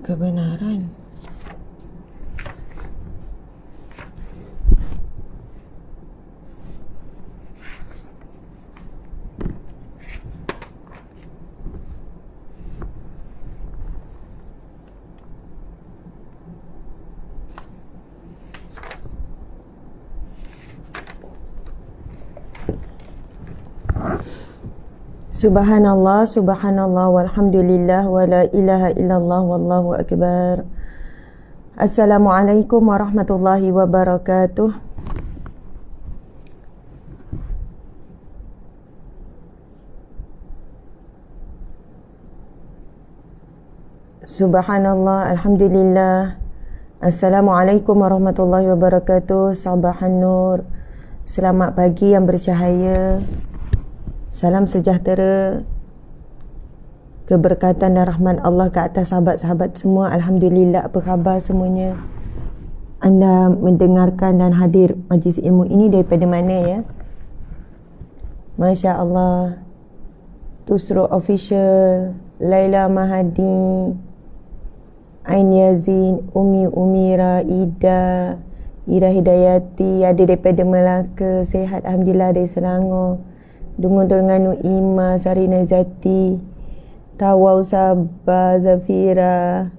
Kebenaran. Subhanallah, subhanallah, walhamdulillah, wa la ilaha illallah, wallahu akbar. Assalamualaikum warahmatullahi wabarakatuh. Subhanallah, alhamdulillah. Assalamualaikum warahmatullahi wabarakatuh. Sabahan nur. Selamat pagi yang bercahaya. Salam sejahtera, keberkatan dan rahmat Allah ke atas sahabat-sahabat semua. Alhamdulillah, apa khabar semuanya? Anda mendengarkan dan hadir majlis ilmu ini daripada mana ya? Masya Allah. Tusro Official, Laila Mahadi, Ain Yazin, Umi Umira, Ida Hidayati, ada daripada Melaka, sehat Alhamdulillah, dari Selangor. Dungun Terengganu, Ima, Sarina Zati, Tawau Sabah, Zafira,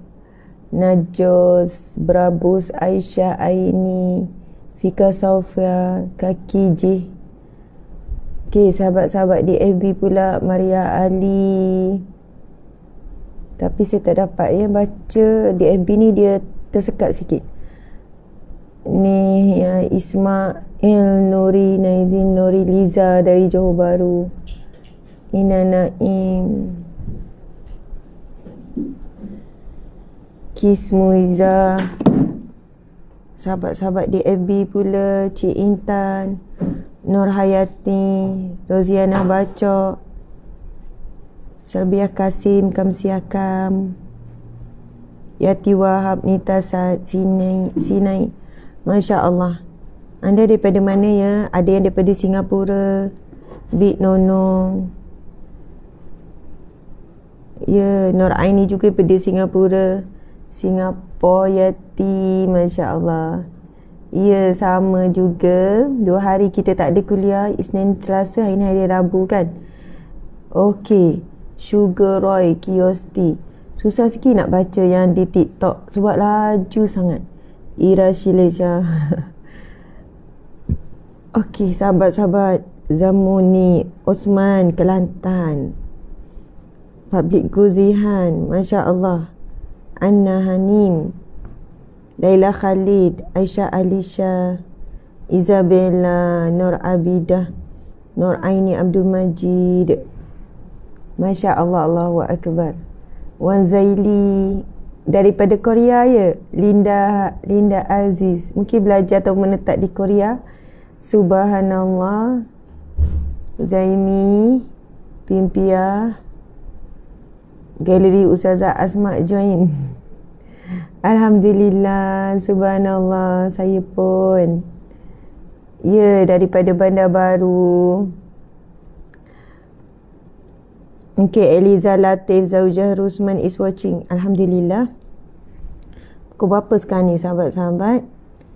Najos, Brabus, Aisyah, Aini, Fika Sofia, Kaki J. Okay, sahabat-sahabat di FB pula, Maria Ali. Tapi saya tak dapat ya baca di FB ni, dia tersekat sikit. Ni ya, Ismail Nuri, Naizin Nuri, Liza dari Johor Bahru, Ina Naim, Kismuiza, sahabat-sahabat di FB pula, Cik Intan, Nur Hayati, Roziana Bacok, Selbiah Kasim, Kamsiakam, Yati Wahab, Nita Sinai. Masya Allah. Anda daripada mana ya? Ada yang daripada Singapura, Big Nonong. Ya, Nur Aini juga daripada Singapura. Singapura, Yati. Masya Allah. Ya, sama juga. 2 hari kita tak ada kuliah. Isnin, Selasa, hari ni hari Rabu kan? Okey. Sugar Roy Kiosti. Susah sikit nak baca yang di TikTok sebab laju sangat. Ira Shileja. Okey, sahabat-sahabat, Zamuni Osman Kelantan, Public Guzihan, Masya Allah, Anna Hanim, Laila Khalid, Aisyah Alisha, Isabella, Nur Abidah, Nur Aini Abdul Majid. Masya Allah, Allahu Akbar. Wan Zaili daripada Korea ya. Linda Aziz, mungkin belajar atau menetap di Korea. Subhanallah. Zaimi Pimpia, Galeri Ustazah Asma join. Alhamdulillah. Subhanallah. Saya pun ya, daripada Bandar Baru. Okay, Eliza Latif Zaujah Rusman is watching. Alhamdulillah. Pukul berapa sekarang ni sahabat-sahabat?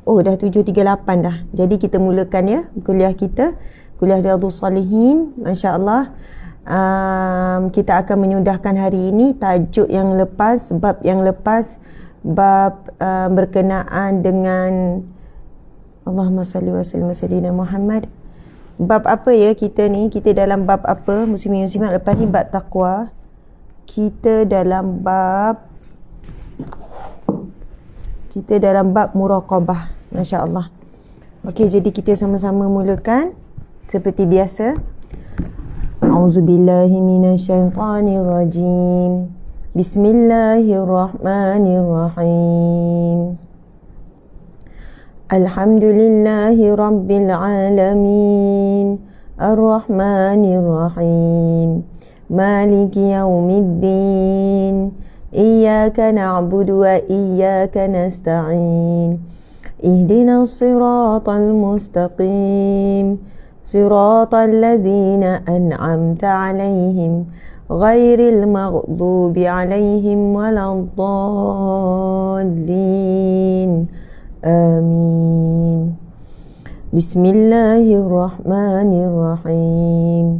Oh, dah 7.38 dah. Jadi kita mulakan ya kuliah kita, kuliah Riyadhus Salihin. Masya Allah. Kita akan menyudahkan hari ini tajuk yang lepas, bab yang lepas, bab berkenaan dengan Allahumma salli wa sallim ala sayyidina Muhammad. Bab apa ya kita ni? Kita dalam bab apa? Muslimin muslimat, lepas ni bab takwa. Kita dalam bab muraqabah. Masya-Allah. Okey, jadi kita sama-sama mulakan seperti biasa. A'udzubillahi minasyaitonirrajim. Bismillahirrahmanirrahim. Alhamdulillahi rabbil alamin. Ar-Rahmanir-Rahim. Maliki yaumiddin. Iyyaka na'budu wa iyyaka nasta'in. Ihdinas siratal mustaqim. Siratal ladzina an'amta 'alaihim ghairil maghdubi 'alaihim waladdallin. Amin. Bismillahirrahmanirrahim.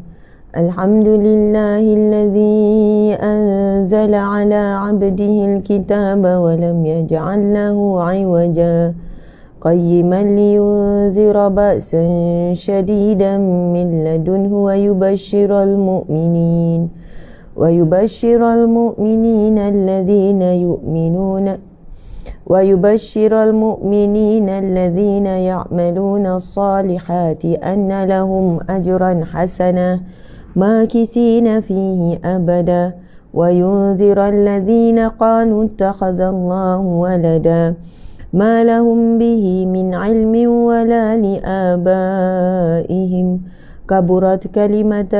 Alhamdulillahilladzi anzala ala 'abdihil kitaba wa lam yaj'al lahu 'iwaja qayyiman liyunzira ba'san shadidan min ladunhu wa yubashshiral mu'minina alladhina yu'minuna ويبشر المؤمنين الذين يعملون الصالحات أن لهم أجرا حسنا ماكثين فيه أبدا وينذر الذين قالوا اتخذ الله ولدا ما لهم به من علم ولا لآبائهم كبرت كلمة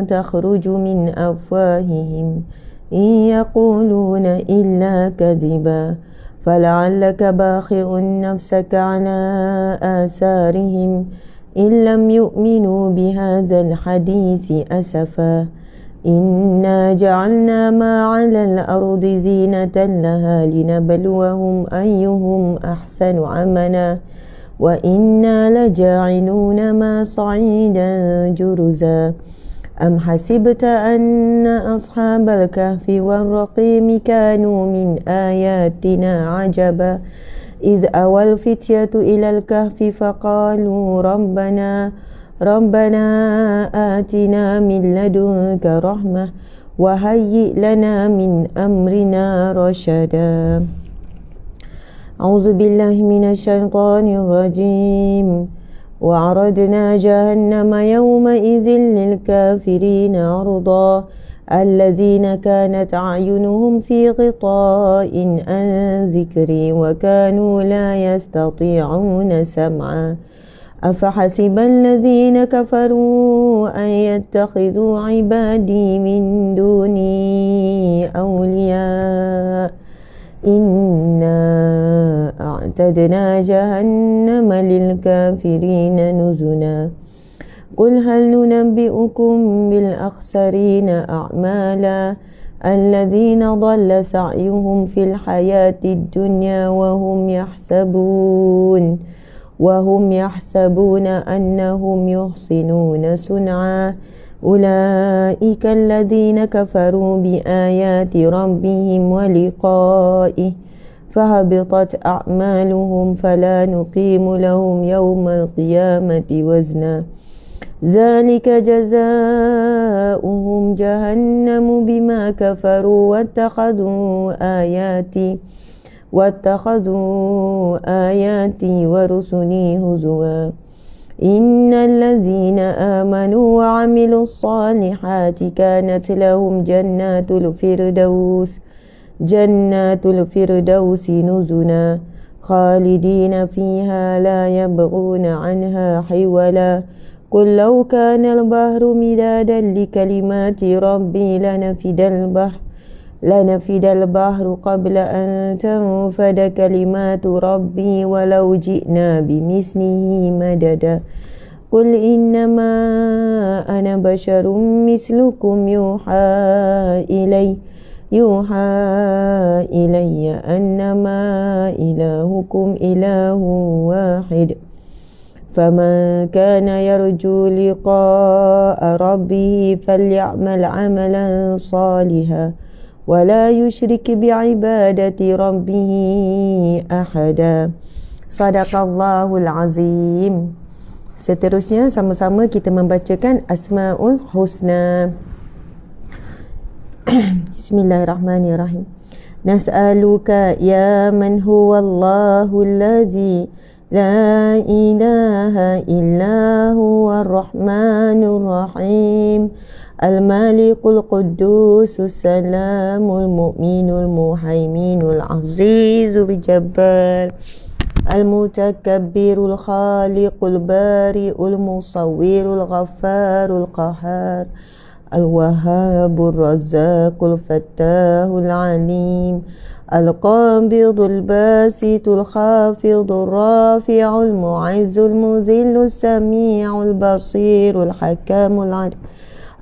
تخرج من أفواههم إن يقولون إلا كذبا فلعلك باخع نفسك على آثارهم إن لم يؤمنوا بهذا الحديث أسفا إنا جعلنا ما على الأرض زينة لها لنبلوهم أيهم أحسن عملا وإنا لجاعلون ما صعيدا جرزا أم حسبت أن أصحاب الكهف والرقيم كانوا من آياتنا عجبا إذ أوى الفتية إلى الكهف فقالوا ربنا آتنا من لدنك رحمة وهيئ لنا من أمرنا رشدا. أعوذ بالله من الشيطان الرجيم. وعرضنا جهنم يومئذ للكافرين عرضا الذين كانت أعينهم في غطاء عن ذكري وكانوا لا يستطيعون سمعا أفحسب الذين كفروا أن يتخذوا عبادي من دوني أولياء إنا أعتدنا جهنم للكافرين نزلا قل هل ننبئكم بالأخسرين أعمالا الذين ضل سعيهم في الحياة الدنيا وهم يحسبون أنهم يحسنون صنعا أولئك الذين كفروا بآيات ربهم ولقائه فهبطت أعمالهم فلا نقيم لهم يوم القيامة وزنا ذلك جزاؤهم جهنم بما كفروا واتخذوا آياتي ورسلي هزوا إن الذين آمنوا وعملوا الصالحات كانت لهم جنات الفردوس نزلا خالدين فيها لا يبغون عنها حولا قل لو كان البحر مدادا لكلمات ربي لنفد البحر قبل أن تنفد كلمات ربي ولو جئنا بمثله مددا قل إنما أنا بشر مثلكم يوحى إلي أنما إلهكم إله واحد فمن كان يرجو لقاء ربه فليعمل عملا صالحا ولا يشرك بعبادة ربه أحدا Sadaqallahul azim. Seterusnya sama-sama kita membacakan Asmaul Husna. Bismillahirrahmanirrahim. Nas'aluka ya man huwallahu alladhi la ilaha illa huwa ar-rahmanur rahim al-malikul quddusus salamul mu'minul muhaiminul azizul jabbar al-mutakabbirul khaliqul bari'ul musawwirul ghaffarul qahhar al-wahhabur razzaqul fattahul alim al-qabidul basitul khafidul rafi'ul mu'izzul muzillul sami'ul basirul hakamul alim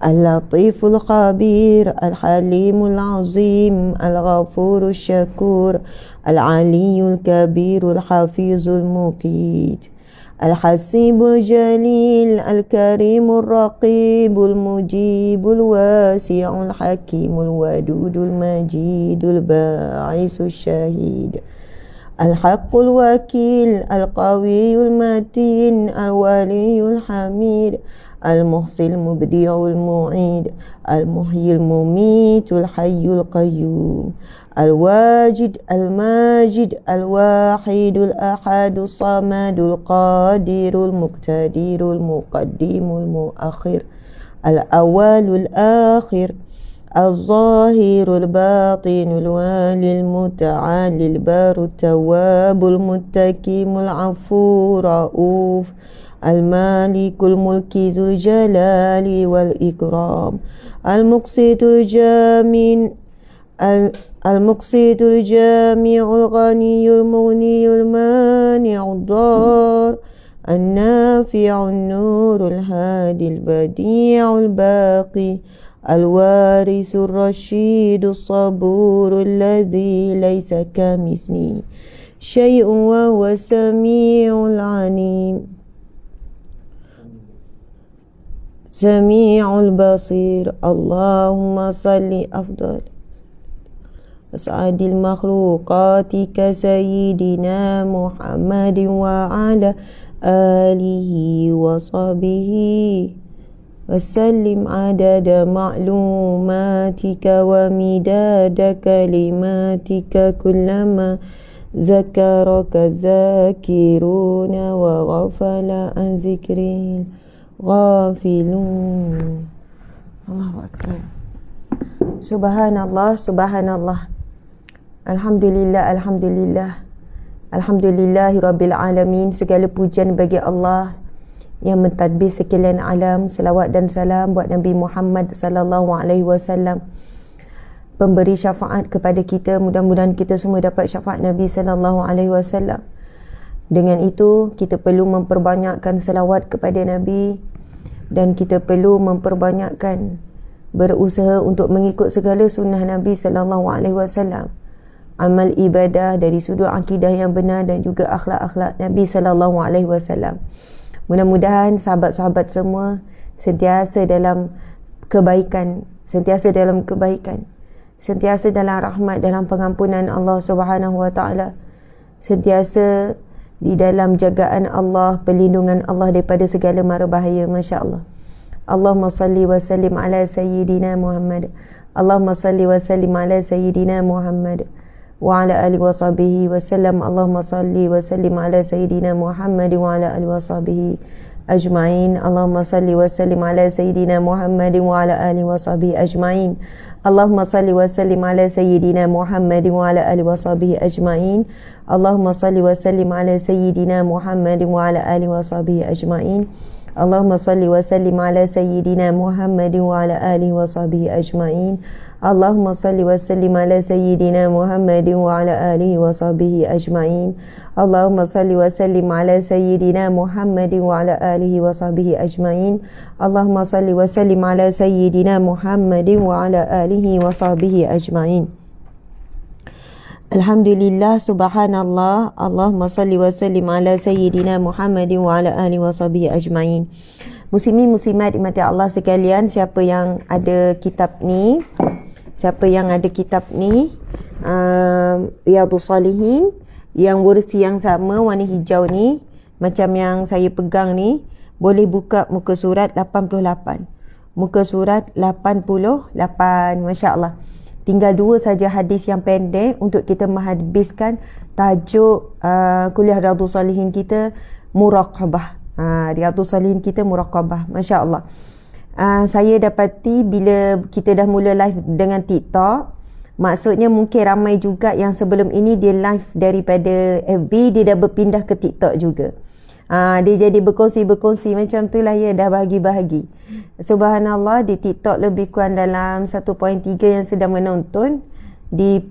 al-latiful khabir al-halimul azim al-ghafurul syakur al-aliyul kabirul hafizul muqit al-hasibul jalil al-karimul raqibul mujibul wasi'ul hakimul wadudul majidul ba'isul syahid al-haqqul wakil al-qawiyul matin al-waliyul hamid al-muhsil mubdi'ul mu'id al-muhyil mumitul hayyul qayyum al-wajid al-majid al-wahidul ahadul samadul qadirul muqtadirul muqaddimul muakhir al-awwalul akhir al-zahirul batinul walil muta'alil barut tawabul muttaqimul afur rauf al-malikul mulki zul jalali wal ikram al-muqsitul jamin al-muqsitul jami'ul ghaniyul mughniyul mani'ud dar an-nafi'un nurul hadil badi'ul baqi al-warisur rasyidus saburul ladzi laysa kamislihi syai'un wa huwa sami'ul 'alim sami'ul basir. Allahumma salli afdal as'adil makhluqatika sayyidina Muhammadin wa ala alihi wa sahbihi wa sallim adada ma'lumatika wa midada kalimatika kullama zakaraka zakiruna wa ghafala an zikril ghafilun. Allahu Akbar. Subhanallah, subhanallah. Alhamdulillah, alhamdulillah. Alhamdulillahi Rabbil Alamin. Segala pujian bagi Allah yang mentadbir sekalian alam. Selawat dan salam buat Nabi Muhammad sallallahu alaihi wasallam, pemberi syafaat kepada kita. Mudah-mudahan kita semua dapat syafaat Nabi sallallahu alaihi wasallam. Dengan itu kita perlu memperbanyakkan selawat kepada Nabi, dan kita perlu memperbanyakkan berusaha untuk mengikut segala sunnah Nabi sallallahu alaihi wasallam. Amal ibadah dari sudut akidah yang benar dan juga akhlak-akhlak Nabi sallallahu alaihi wasallam. Mudah-mudahan sahabat-sahabat semua sentiasa dalam kebaikan, sentiasa dalam kebaikan, sentiasa dalam rahmat, dalam pengampunan Allah Subhanahu wa taala, sentiasa di dalam jagaan Allah, perlindungan Allah daripada segala mara bahaya. Masya-Allah. Allahumma salli wa sallim ala sayyidina Muhammad. Allahumma salli wa sallim ala sayyidina Muhammad wa ala alihi wa sahbihi wa sallam. Allahumma salli wa sallim ala sayyidina Muhammad wa ala alihi wa sahbihi ajma'in. Allahumma salli wa sallim ala sayyidina Muhammad wa ala alihi wa sahbihi ajma'in. Allahumma salli wa sallim ala sayyidina Muhammad wa ala alihi wa sahbihi ajma'in. Allahumma salli wa sallim ala sayyidina Muhammad wa ala alihi wa sahbihi ajma'in. Allahumma salli wa sallim ala sayyidina Muhammad wa ala alihi wa sahbihi ajma'in. Allahumma salli wa sallim ala sayyidina Muhammad wa ala alihi wa sahbihi ajma'in. Allahumma salli wa sallim ala sayyidina Muhammad wa ala alihi wa sahbihi ajma'in. Allahumma salli wa sallim ala sayyidina Muhammad wa ala alihi wa sahbihi ajma'in. Alhamdulillah, subhanallah. Allahumma salli wa sallim ala sayyidina Muhammad wa ala alihi wa sahbihi ajma'in. Muslimin muslimat dimati Allah sekalian, siapa yang ada kitab ni, Riyadhus Salihin, yang versi yang sama warna hijau ni, macam yang saya pegang ni, boleh buka muka surat 88. Muka surat 88. Masya Allah. Tinggal 2 saja hadis yang pendek untuk kita menghabiskan tajuk kuliah Riyadhus Shalihin kita, muraqabah. Riyadhus Shalihin kita muraqabah. Masya Allah. Saya dapati bila kita dah mula live dengan TikTok, maksudnya mungkin ramai juga yang sebelum ini dia live daripada FB, dia dah berpindah ke TikTok juga. Dia jadi berkongsi macam tu lah ya, dah bahagi-bahagi. Subhanallah, di TikTok lebih kurang dalam 1.3 yang sedang menonton. Di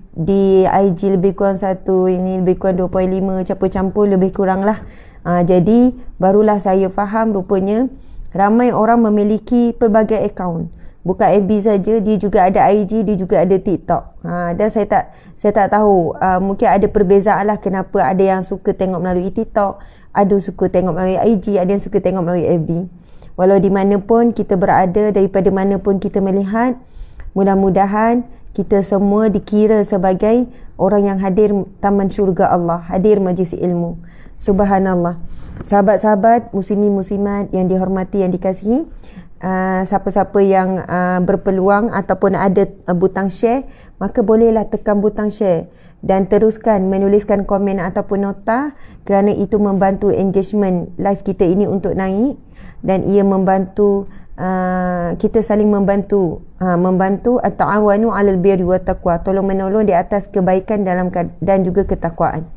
IG lebih kurang 1, ini lebih kurang 2.5, campur-campur lebih kurang lah. Jadi barulah saya faham rupanya ramai orang memiliki pelbagai akaun. Bukan FB saja, dia juga ada IG, dia juga ada TikTok. Dan saya tak tahu, mungkin ada perbezaan lah kenapa ada yang suka tengok melalui TikTok, ada suka tengok melalui IG, ada yang suka tengok melalui FB. Walau di mana pun kita berada, daripada mana pun kita melihat, mudah-mudahan kita semua dikira sebagai orang yang hadir taman syurga Allah, hadir majlis ilmu. Subhanallah. Sahabat-sahabat, muslimin muslimat yang dihormati, yang dikasihi, siapa-siapa yang berpeluang ataupun ada butang share, maka bolehlah tekan butang share dan teruskan menuliskan komen ataupun nota, kerana itu membantu engagement live kita ini untuk naik, dan ia membantu kita saling membantu at-ta'awanu 'alal birri wat taqwa, tolong menolong di atas kebaikan dan juga ketakwaan.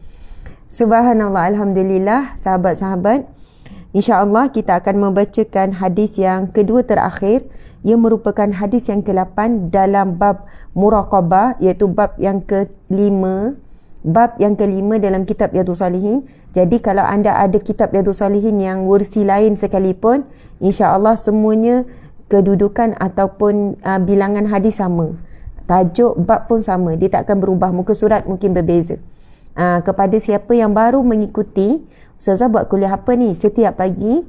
Subhanallah, alhamdulillah. Sahabat-sahabat, insya-Allah kita akan membacakan hadis yang kedua terakhir. Ia merupakan hadis yang ke-8 dalam bab muraqabah, iaitu bab yang ke-5. Bab yang ke-5 dalam kitab Riyadhus Shalihin. Jadi kalau anda ada kitab Riyadhus Shalihin yang versi lain sekalipun, insya-Allah semuanya kedudukan ataupun bilangan hadis sama. Tajuk bab pun sama, dia tak akan berubah, muka surat mungkin berbeza. Kepada siapa yang baru mengikuti, Ustazah buat kuliah apa ni? Setiap pagi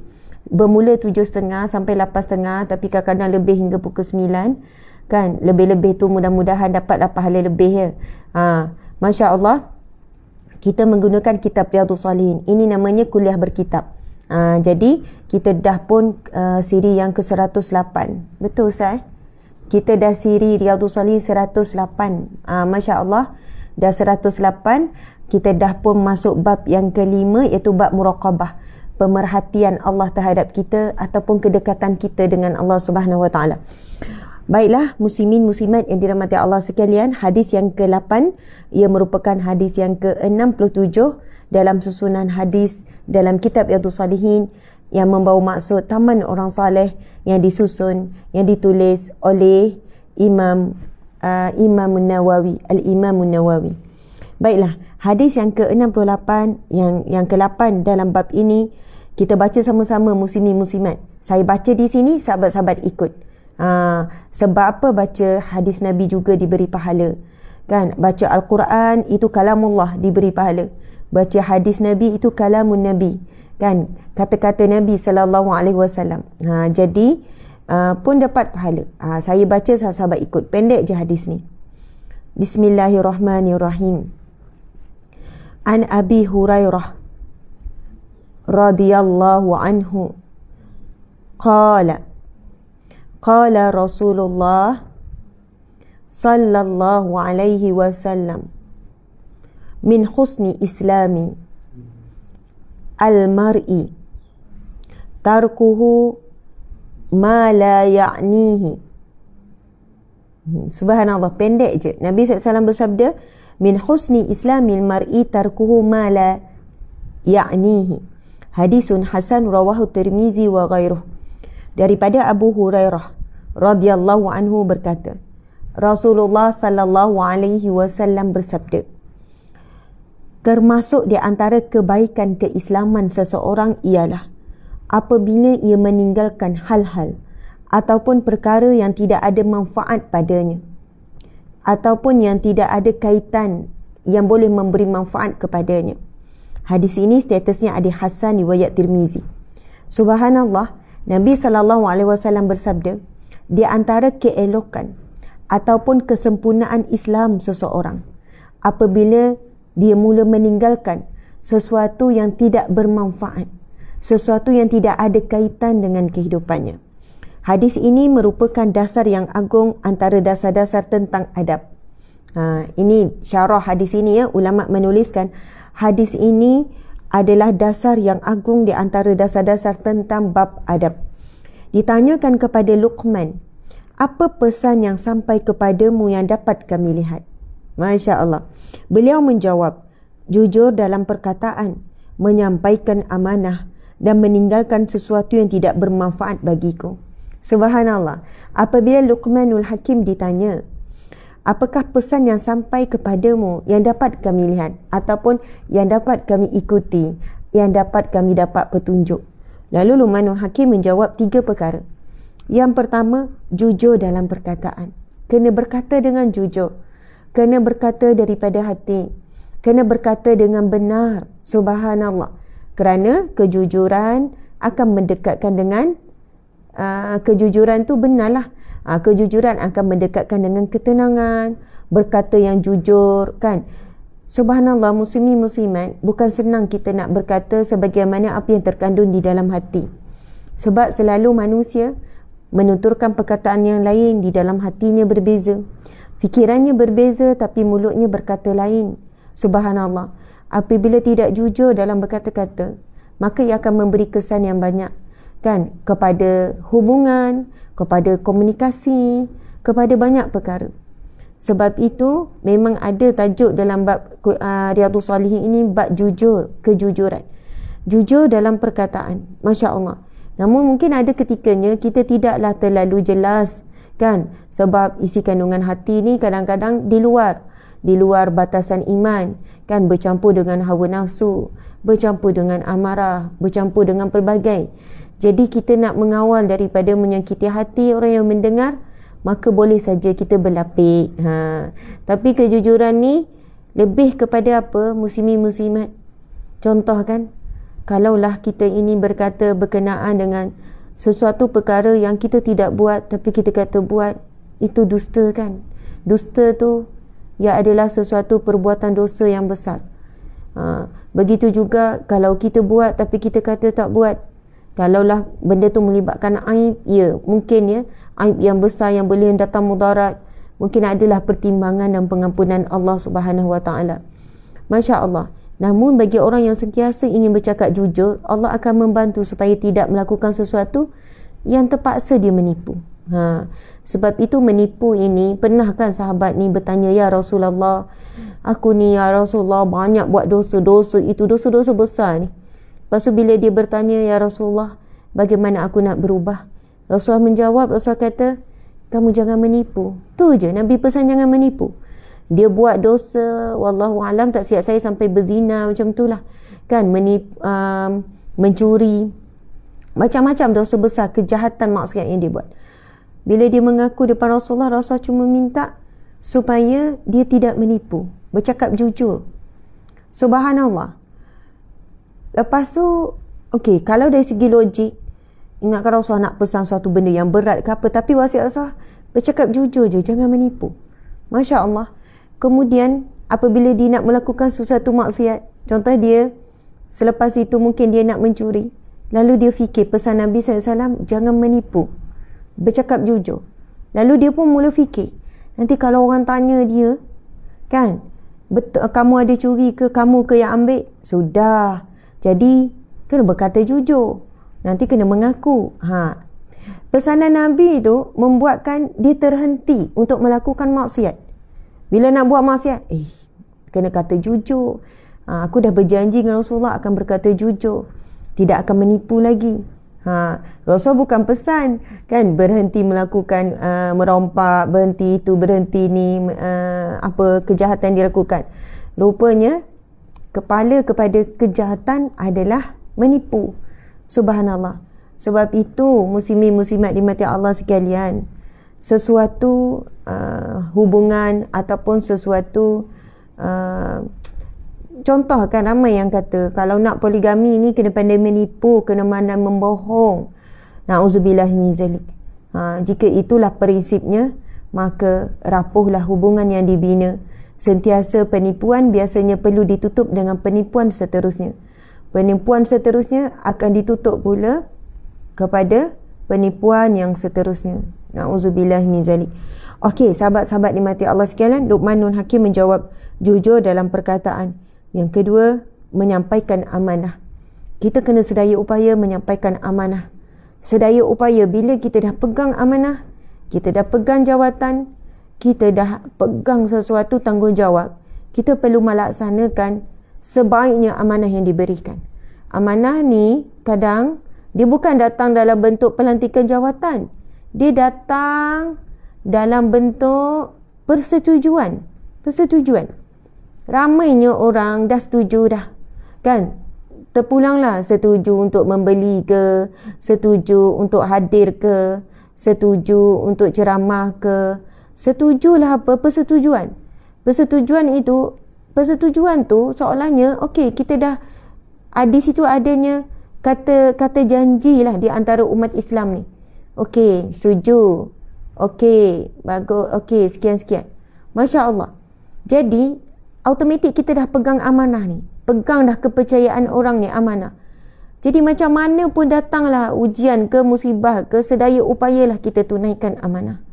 bermula 7.30 sampai 8.30, tapi kadang-kadang lebih hingga pukul 9 kan. Lebih-lebih tu mudah-mudahan dapatlah pahala lebih ya. Masya Allah, kita menggunakan kitab Riyadhus Shalihin. Ini namanya kuliah berkitab. Jadi kita dah pun siri yang ke-108. Betul Ustaz? Kita dah siri Riyadhus Shalihin 108. Masya Allah, dah 108. Kita dah pun masuk bab yang ke-5, iaitu bab muraqabah, pemerhatian Allah terhadap kita ataupun kedekatan kita dengan Allah Subhanahu Wa Taala. Baiklah, muslimin muslimat yang dirahmati Allah sekalian, hadis yang ke-8 ia merupakan hadis yang ke-67 dalam susunan hadis dalam kitab Riyadhus Shalihin yang membawa maksud taman orang saleh yang disusun, yang ditulis oleh Imam Nawawi, Al-Imam Nawawi. Baiklah, hadis yang ke-68 yang ke-8 dalam bab ini kita baca sama-sama muslimin muslimat. Saya baca di sini, sahabat-sahabat ikut. Sebab apa baca hadis Nabi juga diberi pahala? Kan, baca Al-Quran itu kalamullah, diberi pahala. Baca hadis Nabi itu kalamun Nabi. Kan, kata-kata Nabi sallallahu alaihi wasallam. Jadi pun dapat pahala. Saya baca, sahabat-sahabat ikut. Pendek je hadis ni. Bismillahirrahmanirrahim. An Abi Hurairah radhiyallahu anhu qala Rasulullah sallallahu alaihi wasallam min husni islami al-mar'i tarkuhu ma la ya'nihi. Subhanallah, pendek je. Nabi SAW bersabda, min husni islamil mar'i tarkuhu ma la ya'nihi. Hadisun hasan rawahu Tirmizi wa ghairuh. Daripada Abu Hurairah radhiyallahu anhu berkata, Rasulullah sallallahu alaihi wasallam bersabda, termasuk di antara kebaikan keislaman seseorang ialah apabila ia meninggalkan hal-hal ataupun perkara yang tidak ada manfaat padanya ataupun yang tidak ada kaitan yang boleh memberi manfaat kepadanya. Hadis ini statusnya ada hasan riwayat Tirmizi. Subhanallah, Nabi SAW bersabda, di antara keelokan ataupun kesempurnaan Islam seseorang apabila dia mula meninggalkan sesuatu yang tidak bermanfaat, sesuatu yang tidak ada kaitan dengan kehidupannya. Hadis ini merupakan dasar yang agung antara dasar-dasar tentang adab. Ini syarah hadis ini ya, ulama menuliskan hadis ini adalah dasar yang agung di antara dasar-dasar tentang bab adab. Ditanyakan kepada Luqman, apa pesan yang sampai kepadamu yang dapat kami lihat? Masya Allah. Beliau menjawab, jujur dalam perkataan, menyampaikan amanah dan meninggalkan sesuatu yang tidak bermanfaat bagiku. Subhanallah. Apabila Luqmanul Hakim ditanya, apakah pesan yang sampai kepadamu yang dapat kami lihat ataupun yang dapat kami ikuti, yang dapat kami dapat petunjuk? Lalu Luqmanul Hakim menjawab 3 perkara. Yang pertama, jujur dalam perkataan. Kena berkata dengan jujur. Kena berkata daripada hati. Kena berkata dengan benar. Subhanallah. Kerana kejujuran akan mendekatkan dengan kejujuran tu benarlah. Kejujuran akan mendekatkan dengan ketenangan, berkata yang jujur, kan? Subhanallah, muslimin muslimat, bukan senang kita nak berkata sebagaimana apa yang terkandung di dalam hati. Sebab selalu manusia menuturkan perkataan yang lain, di dalam hatinya berbeza. Fikirannya berbeza tapi mulutnya berkata lain. Subhanallah. Apabila tidak jujur dalam berkata-kata, maka ia akan memberi kesan yang banyak, kan, kepada hubungan, kepada komunikasi, kepada banyak perkara. Sebab itu memang ada tajuk dalam bab Riyadhus Shalihin ini, bab jujur, kejujuran. Jujur dalam perkataan. Masya Allah. Namun mungkin ada ketikanya kita tidaklah terlalu jelas, kan, sebab isi kandungan hati ni kadang-kadang di luar batasan iman, kan, bercampur dengan hawa nafsu, bercampur dengan amarah, bercampur dengan pelbagai. Jadi kita nak mengawal daripada menyakiti hati orang yang mendengar, maka boleh saja kita berlapik. Tapi kejujuran ni lebih kepada apa? Muslimin muslimat. Contoh, kan, kalaulah kita ini berkata berkenaan dengan sesuatu perkara yang kita tidak buat tapi kita kata buat, itu dusta, kan? Dusta tu ia adalah sesuatu perbuatan dosa yang besar. Begitu juga kalau kita buat tapi kita kata tak buat. Kalaulah benda tu melibatkan aib, ya, mungkin ya, aib yang besar yang boleh datang mudarat, mungkin adalah pertimbangan dan pengampunan Allah Subhanahu Wa Taala. Masya Allah. Namun bagi orang yang sentiasa ingin bercakap jujur, Allah akan membantu supaya tidak melakukan sesuatu yang terpaksa dia menipu. Sebab itu menipu ini, pernah kan sahabat ni bertanya, ya Rasulullah, aku ni ya Rasulullah banyak buat dosa-dosa, itu dosa-dosa besar ni. Lepas tu bila dia bertanya, ya Rasulullah, bagaimana aku nak berubah? Rasulullah menjawab, Rasulullah kata, kamu jangan menipu. Tu je Nabi pesan, jangan menipu. Dia buat dosa, wallahu alam, tak siap saya sampai berzina macam tu lah, kan, mencuri, macam-macam dosa besar, kejahatan, maksiat yang dia buat. Bila dia mengaku depan Rasulullah, Rasulullah cuma minta supaya dia tidak menipu, bercakap jujur. Subhanallah. Lepas tu, okey, kalau dari segi logik, ingatkan Rasulullah nak pesan suatu benda yang berat ke apa, tapi wasiat Rasulullah bercakap jujur je, jangan menipu. Masya Allah. Kemudian apabila dia nak melakukan sesuatu maksiat, contoh dia selepas itu mungkin dia nak mencuri, lalu dia fikir pesan Nabi SAW, jangan menipu, bercakap jujur. Lalu dia pun mula fikir, nanti kalau orang tanya dia, kan, betul kamu ada curi ke, kamu ke yang ambil? Sudah, jadi kena berkata jujur, nanti kena mengaku. Pesanan Nabi itu membuatkan dia terhenti untuk melakukan maksiat. Bila nak buat maksiat, kena kata jujur. Aku dah berjanji dengan Rasulullah akan berkata jujur, tidak akan menipu lagi. Rasul bukan pesan, kan, berhenti melakukan merompak, berhenti itu, berhenti ni, apa kejahatan dilakukan. Rupanya kepala kepada kejahatan adalah menipu. Subhanallah. Sebab itu muslimin muslimat dimati Allah sekalian, sesuatu hubungan ataupun sesuatu contoh, kan, ramai yang kata kalau nak poligami ni kena pandai menipu, kena pandai membohong. Na'udzubillah min zalik. Jika itulah prinsipnya, maka rapuhlah hubungan yang dibina. Sentiasa penipuan biasanya perlu ditutup dengan penipuan seterusnya. Penipuan seterusnya akan ditutup pula kepada penipuan yang seterusnya. Na'udzubillah min zalik. Okey, sahabat-sahabat dimati Allah sekalian, Luqmanul Hakim menjawab jujur dalam perkataan. Yang kedua, menyampaikan amanah. Kita kena sedaya upaya menyampaikan amanah. Sedaya upaya bila kita dah pegang amanah, kita dah pegang jawatan, kita dah pegang sesuatu tanggungjawab, kita perlu melaksanakan sebaiknya amanah yang diberikan. Amanah ni kadang dia bukan datang dalam bentuk pelantikan jawatan. Dia datang dalam bentuk persetujuan. Persetujuan. Ramainya orang dah setuju dah. Kan? Terpulanglah setuju untuk membeli ke, setuju untuk hadir ke, setuju untuk ceramah ke. Setujulah apa? Persetujuan. Persetujuan tu seolahnya okey, kita dah di situ adanya kata janji lah di antara umat Islam ni. Okey, setuju. Okey, bagus. Okey, sekian-sekian. Masya Allah. Jadi, automatik kita dah pegang amanah ni. Pegang dah kepercayaan orang ni amanah. Jadi macam mana pun datanglah ujian ke musibah ke, sedaya upayalah kita tunaikan amanah.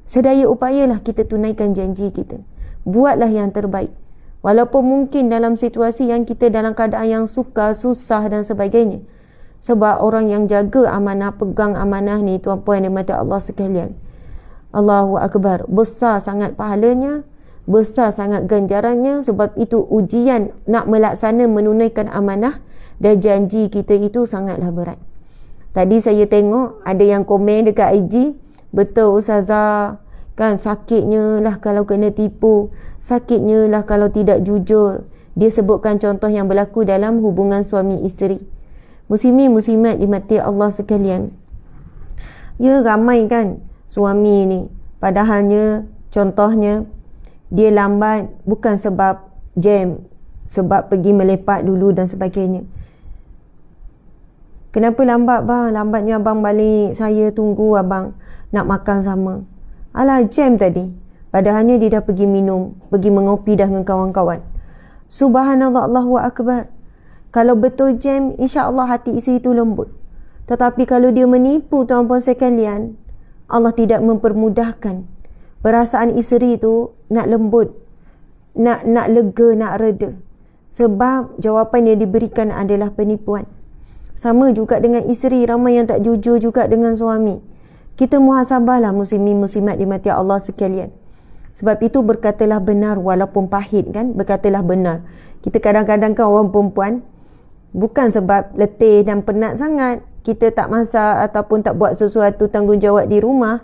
Sedaya upayalah kita tunaikan janji kita. Buatlah yang terbaik. Walaupun mungkin dalam situasi yang kita dalam keadaan yang sukar, susah dan sebagainya. Sebab orang yang jaga amanah, pegang amanah ni, tuan-puan dan mata Allah sekalian, Allahu Akbar, besar sangat pahalanya, besar sangat ganjarannya. Sebab itu ujian nak melaksana menunaikan amanah dan janji kita itu sangatlah berat. Tadi saya tengok ada yang komen dekat IG, betul Ustazah, kan sakitnya lah kalau kena tipu, sakitnya lah kalau tidak jujur. Dia sebutkan contoh yang berlaku dalam hubungan suami isteri. Muslimin muslimat dimati Allah sekalian, ya ramai kan suami ni, padahalnya contohnya dia lambat bukan sebab jam, sebab pergi melepak dulu dan sebagainya. Kenapa lambat bang? Lambatnya abang balik, saya tunggu abang nak makan sama. Alah, jam tadi. Padahalnya dia dah pergi minum, pergi mengopi dah dengan kawan-kawan. Subhanallah, Allahu Akbar. Kalau betul jam, insya-Allah hati isteri itu lembut. Tetapi kalau dia menipu, tuan-puan sekalian, Allah tidak mempermudahkan perasaan isteri itu nak lembut, nak lega, nak reda. Sebab jawapan yang diberikan adalah penipuan. Sama juga dengan isteri, ramai yang tak jujur juga dengan suami. Kita muhasabahlah muslimin muslimat dimati Allah sekalian. Sebab itu berkatalah benar walaupun pahit kan, berkatalah benar. Kita kadang-kadang kan orang perempuan, bukan sebab letih dan penat sangat kita tak masak ataupun tak buat sesuatu tanggungjawab di rumah.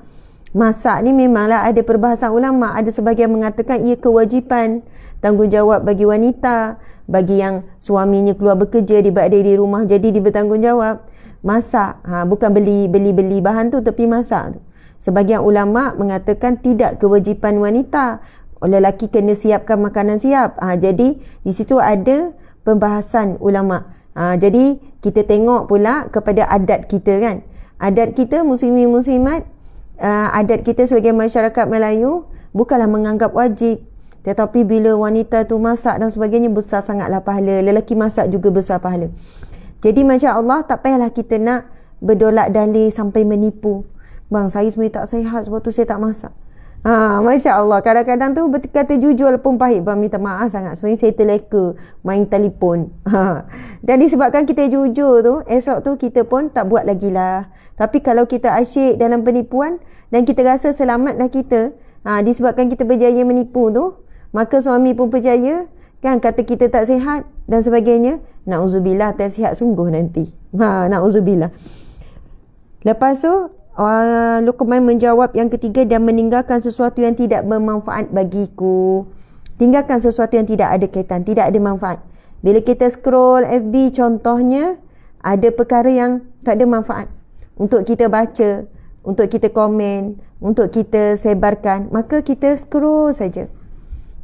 Masak ni memanglah ada perbahasan ulama, ada sebahagian mengatakan ia kewajipan tanggungjawab bagi wanita, bagi yang suaminya keluar bekerja, dia berada di rumah, jadi dia bertanggungjawab masak. Bukan beli bahan tu, tapi masak tu. Sebahagian ulama mengatakan tidak kewajipan wanita, lelaki kena siapkan makanan siap. Jadi di situ ada pembahasan ulama. Jadi kita tengok pula kepada adat kita kan. Adat kita muslimin muslimat, adat kita sebagai masyarakat Melayu bukanlah menganggap wajib. Tetapi bila wanita tu masak dan sebagainya, besar sangatlah pahala. Lelaki masak juga besar pahala. Jadi Masya Allah, tak payahlah kita nak berdolak dalih sampai menipu. Bang, saya sebenarnya tak sihat sebab tu saya tak masak. Masya Allah, kadang-kadang tu berkata jujur walaupun pahit. Bang, minta maaf sangat, sebenarnya saya terleka main telefon. Dan disebabkan kita jujur tu, esok tu kita pun tak buat lagi lah. Tapi kalau kita asyik dalam penipuan dan kita rasa selamatlah kita, disebabkan kita berjaya menipu tu, maka suami pun percaya kan, kata kita tak sihat dan sebagainya. Na'udzubillah, tak sihat sungguh nanti. Na'udzubillah. Lepas tu Luqman menjawab yang ketiga, dan meninggalkan sesuatu yang tidak bermanfaat bagiku. Tinggalkan sesuatu yang tidak ada kaitan, tidak ada manfaat. Bila kita scroll FB contohnya, ada perkara yang tak ada manfaat untuk kita baca, untuk kita komen, untuk kita sebarkan, maka kita scroll saja.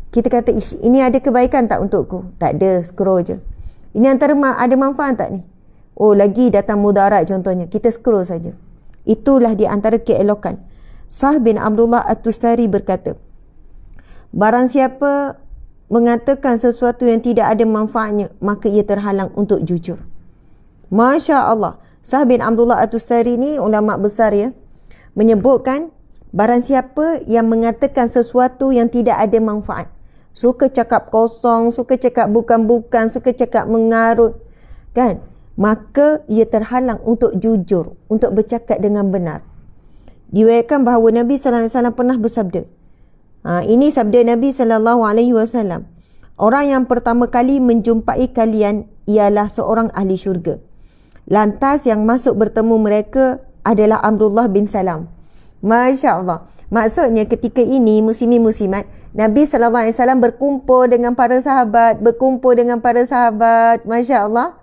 Kita kata, ish, ini ada kebaikan tak untukku? Tak ada, scroll je. Ini antara ada manfaat tak ni? Oh, lagi datang mudarat contohnya, kita scroll saja. Itulah di antara keelokan. Sahal bin Abdullah At-Tustari berkata, barang siapa mengatakan sesuatu yang tidak ada manfaatnya, maka ia terhalang untuk jujur. Masya Allah. Sahal bin Abdullah At-Tustari ni ulama besar ya, menyebutkan barang siapa yang mengatakan sesuatu yang tidak ada manfaat, suka cakap kosong, suka cakap bukan-bukan, suka cakap mengarut, kan, maka ia terhalang untuk jujur, untuk bercakap dengan benar. Diriwayatkan bahawa Nabi sallallahu alaihi wasallam pernah bersabda. Ini sabda Nabi sallallahu alaihi wasallam. Orang yang pertama kali menjumpai kalian ialah seorang ahli syurga. Lantas yang masuk bertemu mereka adalah Abdullah bin Salam. Masya Allah. Maksudnya ketika ini muslimin muslimat, Nabi sallallahu alaihi wasallam berkumpul dengan para sahabat, Masya Allah.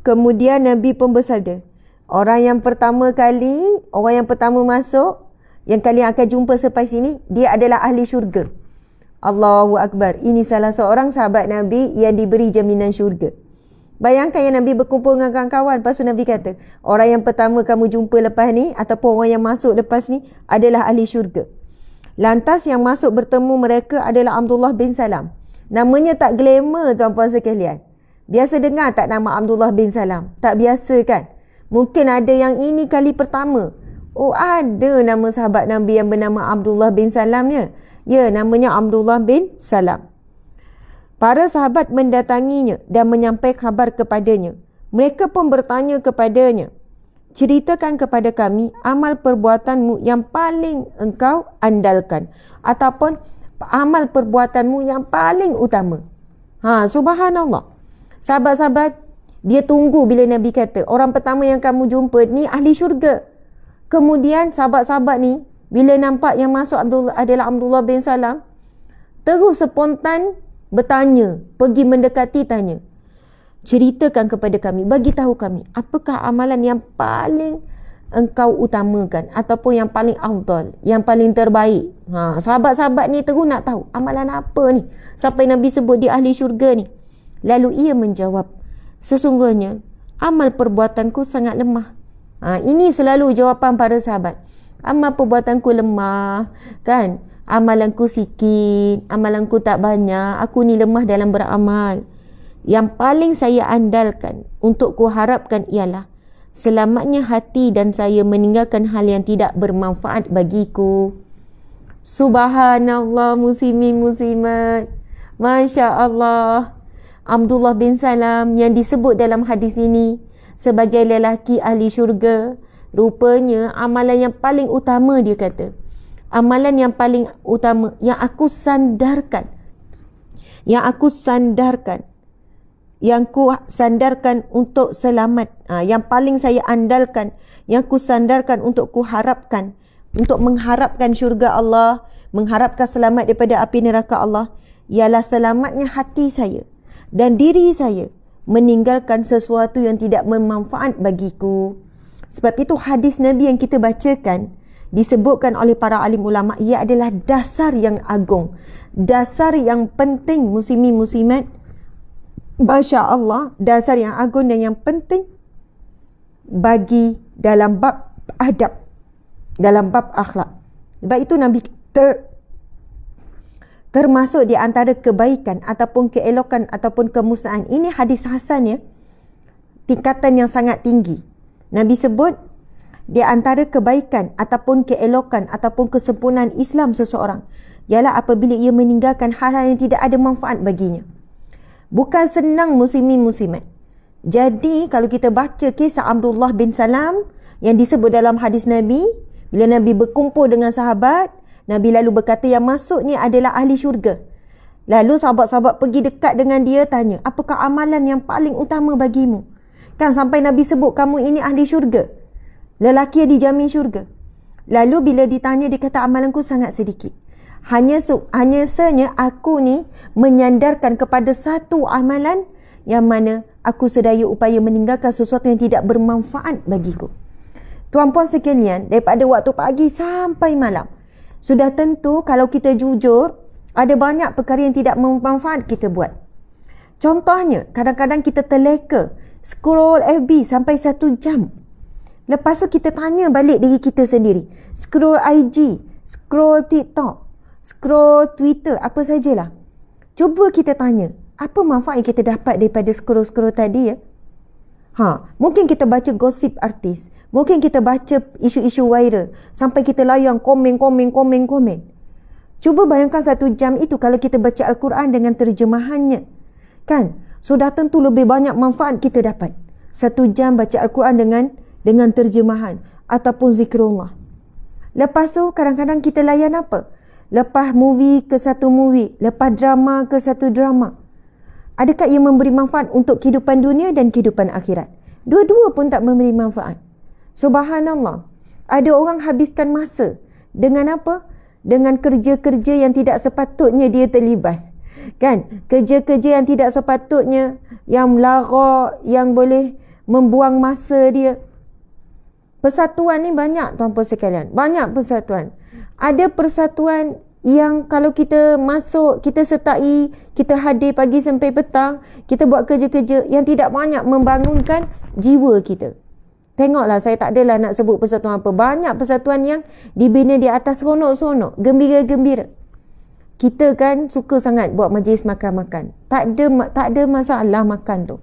Kemudian Nabi pun bersabda, orang yang pertama masuk, yang kalian akan jumpa selepas ini, dia adalah ahli syurga. Allahu Akbar. Ini salah seorang sahabat Nabi yang diberi jaminan syurga. Bayangkan yang Nabi berkumpul dengan kawan-kawan, lepas tu Nabi kata, orang yang pertama kamu jumpa lepas ni, ataupun orang yang masuk lepas ni adalah ahli syurga. Lantas yang masuk bertemu mereka adalah Abdullah bin Salam. Namanya tak glamour tuan-puan sekalian. Biasa dengar tak nama Abdullah bin Salam? Tak biasa kan? Mungkin ada yang ini kali pertama. Oh, ada nama sahabat Nabi yang bernama Abdullah bin Salam ya. Ya, namanya Abdullah bin Salam. Para sahabat mendatanginya dan menyampaikan kabar kepadanya. Mereka pun bertanya kepadanya, ceritakan kepada kami amal perbuatanmu yang paling engkau andalkan, ataupun amal perbuatanmu yang paling utama. Subhanallah. Sahabat-sahabat, dia tunggu bila Nabi kata, orang pertama yang kamu jumpa ni ahli syurga. Kemudian sahabat-sahabat ni, bila nampak yang masuk adalah Abdullah bin Salam, terus spontan bertanya, pergi mendekati tanya, ceritakan kepada kami, bagi tahu kami, apakah amalan yang paling engkau utamakan, ataupun yang paling afdal, yang paling terbaik. Sahabat-sahabat ni terus nak tahu, amalan apa ni sampai Nabi sebut dia ahli syurga ni. Lalu ia menjawab, sesungguhnya amal perbuatanku sangat lemah. Ini selalu jawapan para sahabat. Amal perbuatanku lemah, kan? Amalanku sikit, amalanku tak banyak, aku ni lemah dalam beramal. Yang paling saya andalkan untuk kuharapkan ialah selamatnya hati dan saya meninggalkan hal yang tidak bermanfaat bagiku. Subhanallah, muslimin muslimat. Masya Allah. Abdullah bin Salam yang disebut dalam hadis ini sebagai lelaki ahli syurga, rupanya amalan yang paling utama, dia kata, amalan yang paling utama yang aku sandarkan, yang ku sandarkan untuk selamat, yang paling saya andalkan, yang ku sandarkan untuk ku harapkan, untuk mengharapkan syurga Allah, mengharapkan selamat daripada api neraka Allah, ialah selamatnya hati saya dan diri saya meninggalkan sesuatu yang tidak bermanfaat bagiku. Sebab itu hadis Nabi yang kita bacakan disebutkan oleh para alim ulama, ia adalah dasar yang agung, dasar yang penting muslimin muslimat. Masya Allah, dasar yang agung dan yang penting bagi dalam bab adab, dalam bab akhlak. Sebab itu Nabi termasuk di antara kebaikan ataupun keelokan ataupun kemusnahan. Ini hadis hasan ya, tingkatan yang sangat tinggi. Nabi sebut di antara kebaikan ataupun keelokan ataupun kesempurnaan Islam seseorang ialah apabila ia meninggalkan hal-hal yang tidak ada manfaat baginya. Bukan senang muslimin muslimat. Jadi kalau kita baca kisah Abdullah bin Salam yang disebut dalam hadis Nabi, bila Nabi berkumpul dengan sahabat, Nabi lalu berkata yang masuk ni adalah ahli syurga. Lalu sahabat-sahabat pergi dekat dengan dia, tanya, apakah amalan yang paling utama bagimu? Kan sampai Nabi sebut kamu ini ahli syurga, lelaki yang dijamin syurga. Lalu bila ditanya, dia kata amalanku sangat sedikit. Hanya saja aku ni menyandarkan kepada satu amalan yang mana aku sedaya upaya meninggalkan sesuatu yang tidak bermanfaat bagiku. Tuan-puan sekalian, daripada waktu pagi sampai malam, sudah tentu kalau kita jujur, ada banyak perkara yang tidak bermanfaat kita buat. Contohnya, kadang-kadang kita terleka scroll FB sampai 1 jam. Lepas tu kita tanya balik diri kita sendiri, scroll IG scroll TikTok, scroll Twitter, apa sajalah. Cuba kita tanya, apa manfaat yang kita dapat daripada scroll-scroll tadi ya? Mungkin kita baca gosip artis, mungkin kita baca isu-isu viral, sampai kita layan komen. Cuba bayangkan 1 jam itu kalau kita baca Al-Quran dengan terjemahannya. Kan? Sudah tentu lebih banyak manfaat kita dapat. 1 jam baca Al-Quran dengan terjemahan ataupun zikrullah. Lepas tu kadang-kadang kita layan apa? Lepas movie ke satu movie, lepas drama ke satu drama. Adakah ia memberi manfaat untuk kehidupan dunia dan kehidupan akhirat? Dua-dua pun tak memberi manfaat. Subhanallah. Ada orang habiskan masa dengan apa? Dengan kerja-kerja yang tidak sepatutnya dia terlibat. Kan? Kerja-kerja yang tidak sepatutnya, yang melara, yang boleh membuang masa dia. Persatuan ni banyak tuan-puan sekalian. Banyak persatuan. Ada persatuan yang kalau kita masuk, kita sertai, kita hadir pagi sampai petang, kita buat kerja-kerja yang tidak banyak membangunkan jiwa kita. Tengoklah, saya tak adalah nak sebut persatuan apa. Banyak persatuan yang dibina di atas seronok-seronok, gembira-gembira. Kita kan suka sangat buat majlis makan-makan. Tak ada masalah makan tu.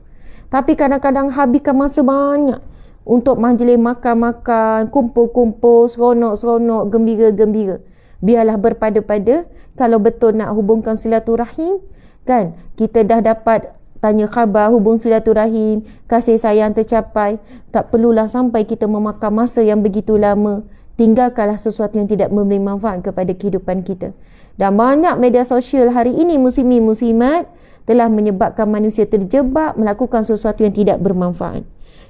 Tapi kadang-kadang habiskan masa banyak untuk majlis makan-makan, kumpul-kumpul, seronok-seronok, gembira-gembira. Biarlah berpada-pada, kalau betul nak hubungkan silaturahim, kan, kita dah dapat tanya khabar, hubung silaturahim, kasih sayang tercapai, tak perlulah sampai kita memakan masa yang begitu lama. Tinggalkanlah sesuatu yang tidak memberi manfaat kepada kehidupan kita. Dan banyak media sosial hari ini, muslimin muslimat, telah menyebabkan manusia terjebak melakukan sesuatu yang tidak bermanfaat.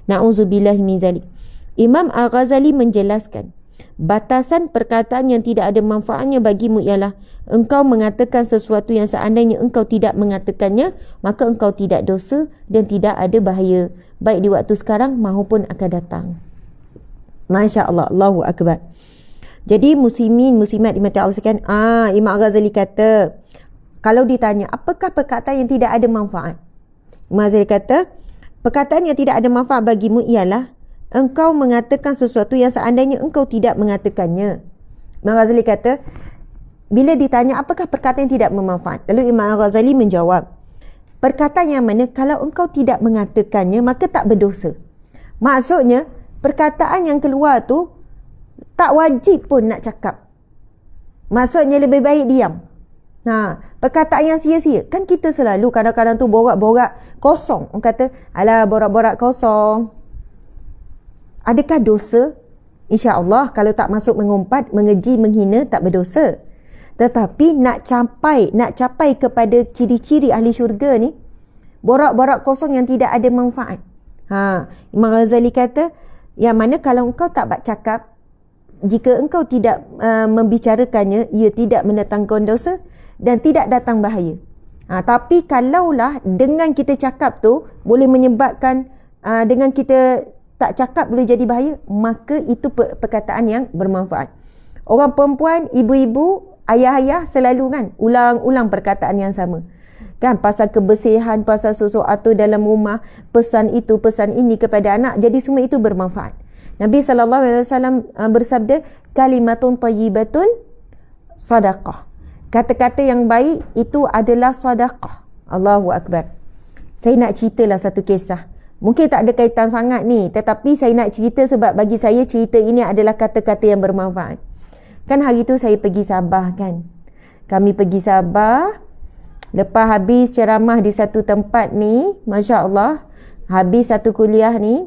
Na'udzubillah min zalik. Imam Al-Ghazali menjelaskan, batasan perkataan yang tidak ada manfaatnya bagimu ialah engkau mengatakan sesuatu yang seandainya engkau tidak mengatakannya, maka engkau tidak dosa dan tidak ada bahaya, baik di waktu sekarang maupun akan datang. Masya Allah, Allahu Akbar. Jadi muslimin, muslimat dimati Allah sekalian, Imam Al-Ghazali kata, kalau ditanya apakah perkataan yang tidak ada manfaat, Imam Al-Ghazali kata, perkataan yang tidak ada manfaat bagimu ialah engkau mengatakan sesuatu yang seandainya engkau tidak mengatakannya. Imam Al-Ghazali kata, bila ditanya apakah perkataan yang tidak bermanfaat, lalu Imam Al-Ghazali menjawab, perkataan yang mana kalau engkau tidak mengatakannya maka tak berdosa. Maksudnya perkataan yang keluar tu tak wajib pun nak cakap. Maksudnya lebih baik diam. Perkataan yang sia-sia. Kan kita selalu kadang-kadang tu borak-borak kosong. Orang kata, alah borak-borak kosong. Adakah dosa? InsyaAllah kalau tak masuk mengumpat, mengeji, menghina, tak berdosa. Tetapi nak capai kepada ciri-ciri ahli syurga ni, borak-borak kosong yang tidak ada manfaat. Imam Ghazali kata, yang mana kalau engkau tak bercakap, jika engkau tidak membicarakannya, ia tidak mendatangkan dosa dan tidak datang bahaya. Tapi kalaulah dengan kita cakap tu boleh menyebabkan, dengan kita tak cakap boleh jadi bahaya, maka itu perkataan yang bermanfaat. Orang perempuan, ibu-ibu, ayah-ayah selalu kan ulang-ulang perkataan yang sama. Kan pasal kebersihan, pasal sesuatu dalam rumah, pesan itu, pesan ini kepada anak, jadi semua itu bermanfaat. Nabi SAW bersabda, kalimatun tayyibatun sadaqah. Kata-kata yang baik itu adalah sadaqah. Allahu Akbar. Saya nak ceritalah satu kisah. Mungkin tak ada kaitan sangat ni, tetapi saya nak cerita sebab bagi saya cerita ini adalah kata-kata yang bermanfaat. Kan hari tu saya pergi Sabah kan. Kami pergi Sabah, lepas habis ceramah di satu tempat ni, Masya Allah, habis satu kuliah ni,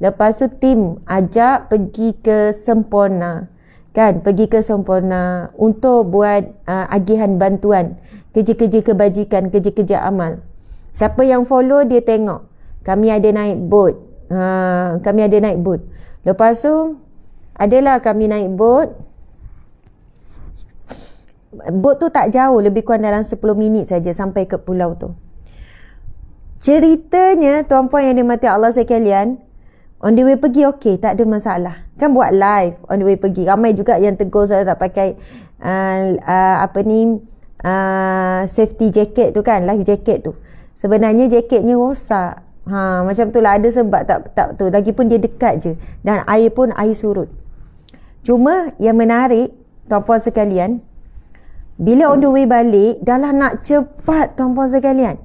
lepas tu tim ajak pergi ke Semporna. Kan, pergi ke Semporna untuk buat agihan bantuan, kerja-kerja kebajikan, kerja-kerja amal. Siapa yang follow dia tengok. Kami ada naik boat. Kami ada naik boat. Lepas tu adalah kami naik boat. Boat tu tak jauh, lebih kurang dalam 10 minit saja sampai ke pulau tu. Ceritanya tuan-puan yang dimati Allah sekalian, on the way pergi okey, tak ada masalah. Kan buat live on the way pergi. Ramai juga yang tegur saya tak pakai safety jacket tu kan, life jacket tu. Sebenarnya jaketnya rosak. Macam tu lah, ada sebab tak tu. Lagipun dia dekat je dan air pun air surut. Cuma yang menarik, tuan-puan sekalian, bila on the way balik, dah lah nak cepat tuan-puan sekalian.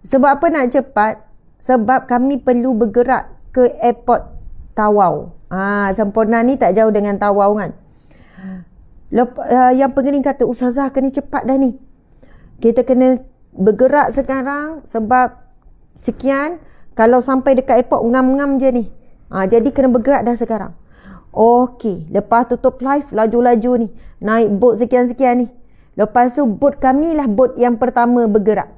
Sebab apa nak cepat? Sebab kami perlu bergerak ke airport Tawau. Semporna ni tak jauh dengan Tawau kan. Yang pengeling kata, Ustazah kena cepat dah ni. Kita kena bergerak sekarang sebab sekian. Kalau sampai dekat airport ngam-ngam je ni. Jadi kena bergerak dah sekarang. Okey, lepas tutup live, laju-laju ni. Naik bot sekian-sekian ni. Lepas tu bot kami lah bot yang pertama bergerak.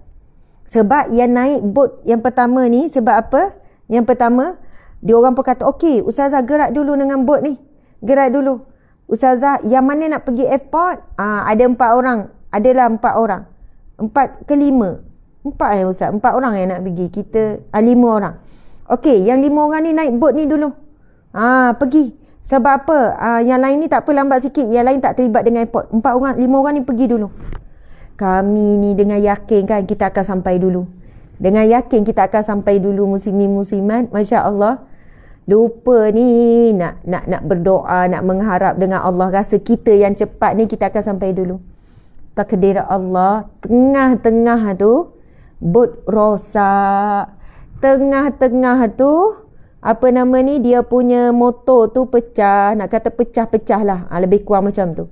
Sebab yang naik bot yang pertama ni, sebab apa? Yang pertama, dia orang pun kata, okey, Ustazah gerak dulu dengan bot ni. Gerak dulu. Ustazah, yang mana nak pergi airport? Ada 4 orang. Adalah 4 orang. 4 ke 5? 4 Ustaz. 4 orang yang nak pergi. Kita 5 orang. Okey, yang 5 orang ni naik bot ni dulu. Pergi. Sebab apa? Yang lain ni tak apa, lambat sikit. Yang lain tak terlibat dengan airport. 4 orang, 5 orang ni pergi dulu. Kami ni dengan yakin kan kita akan sampai dulu. Dengan yakin kita akan sampai dulu, muslimin muslimat. Masya Allah. Lupa ni nak berdoa, nak mengharap dengan Allah. Rasa kita yang cepat ni kita akan sampai dulu. Takdir Allah, tengah-tengah tu bot rosak. Tengah-tengah tu apa nama ni, dia punya motor tu pecah. Nak kata pecah-pecah lah, lebih kurang macam tu.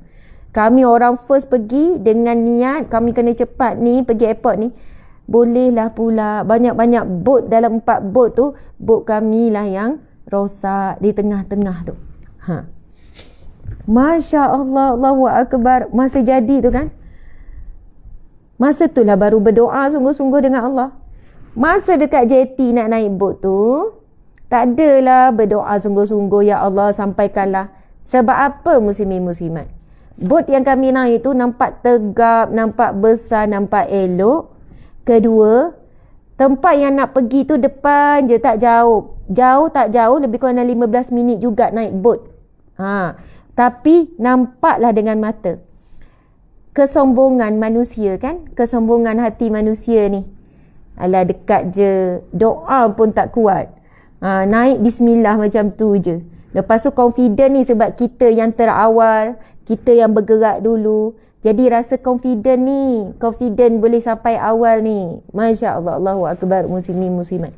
Kami orang first pergi dengan niat kami kena cepat ni pergi airport ni. Bolehlah pula banyak-banyak bot, dalam 4 bot tu bot kami lah yang rosak di tengah-tengah tu. Masya Allah, Allahu Akbar. Masa jadi tu kan, masa tu lah baru berdoa sungguh-sungguh dengan Allah. Masa dekat jeti nak naik bot tu, tak adalah berdoa sungguh-sungguh, ya Allah sampaikanlah. Sebab apa muslimin muslimat? Bot yang kami naik tu nampak tegap, nampak besar, nampak elok. Kedua, tempat yang nak pergi tu depan je, tak jauh. Jauh tak jauh, lebih kurang 15 minit juga naik bot. Tapi nampaklah dengan mata. Kesombongan manusia kan, kesombongan hati manusia ni. Alah dekat je, doa pun tak kuat. Naik bismillah macam tu je. Lepas tu confident ni sebab kita yang terawal, kita yang bergerak dulu. Jadi rasa confident ni, confident boleh sampai awal ni. Masya Allah, Allahu Akbar, muslimin muslimat.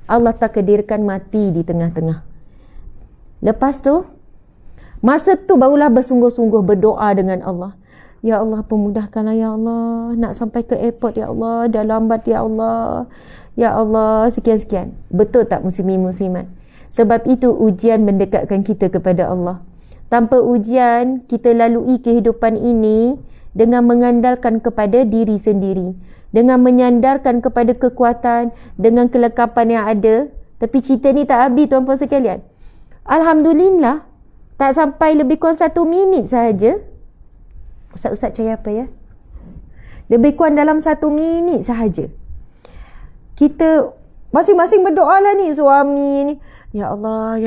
Allah takdirkan mati di tengah-tengah. Lepas tu, masa tu barulah bersungguh-sungguh berdoa dengan Allah. Ya Allah, pemudahkanlah ya Allah. Nak sampai ke airport ya Allah. Dah lambat ya Allah. Ya Allah, sekian-sekian. Betul tak muslimin muslimat? Sebab itu ujian mendekatkan kita kepada Allah. Tanpa ujian, kita lalui kehidupan ini dengan mengandalkan kepada diri sendiri. Dengan menyandarkan kepada kekuatan, dengan kelengkapan yang ada. Tapi cerita ni tak habis tuan-puan sekalian. Alhamdulillah, tak sampai lebih kurang 1 minit sahaja. Ustaz-ustaz cari apa ya? Lebih kurang dalam 1 minit sahaja. Kita masing-masing berdoa lah ni, suami ni. Ya Allah,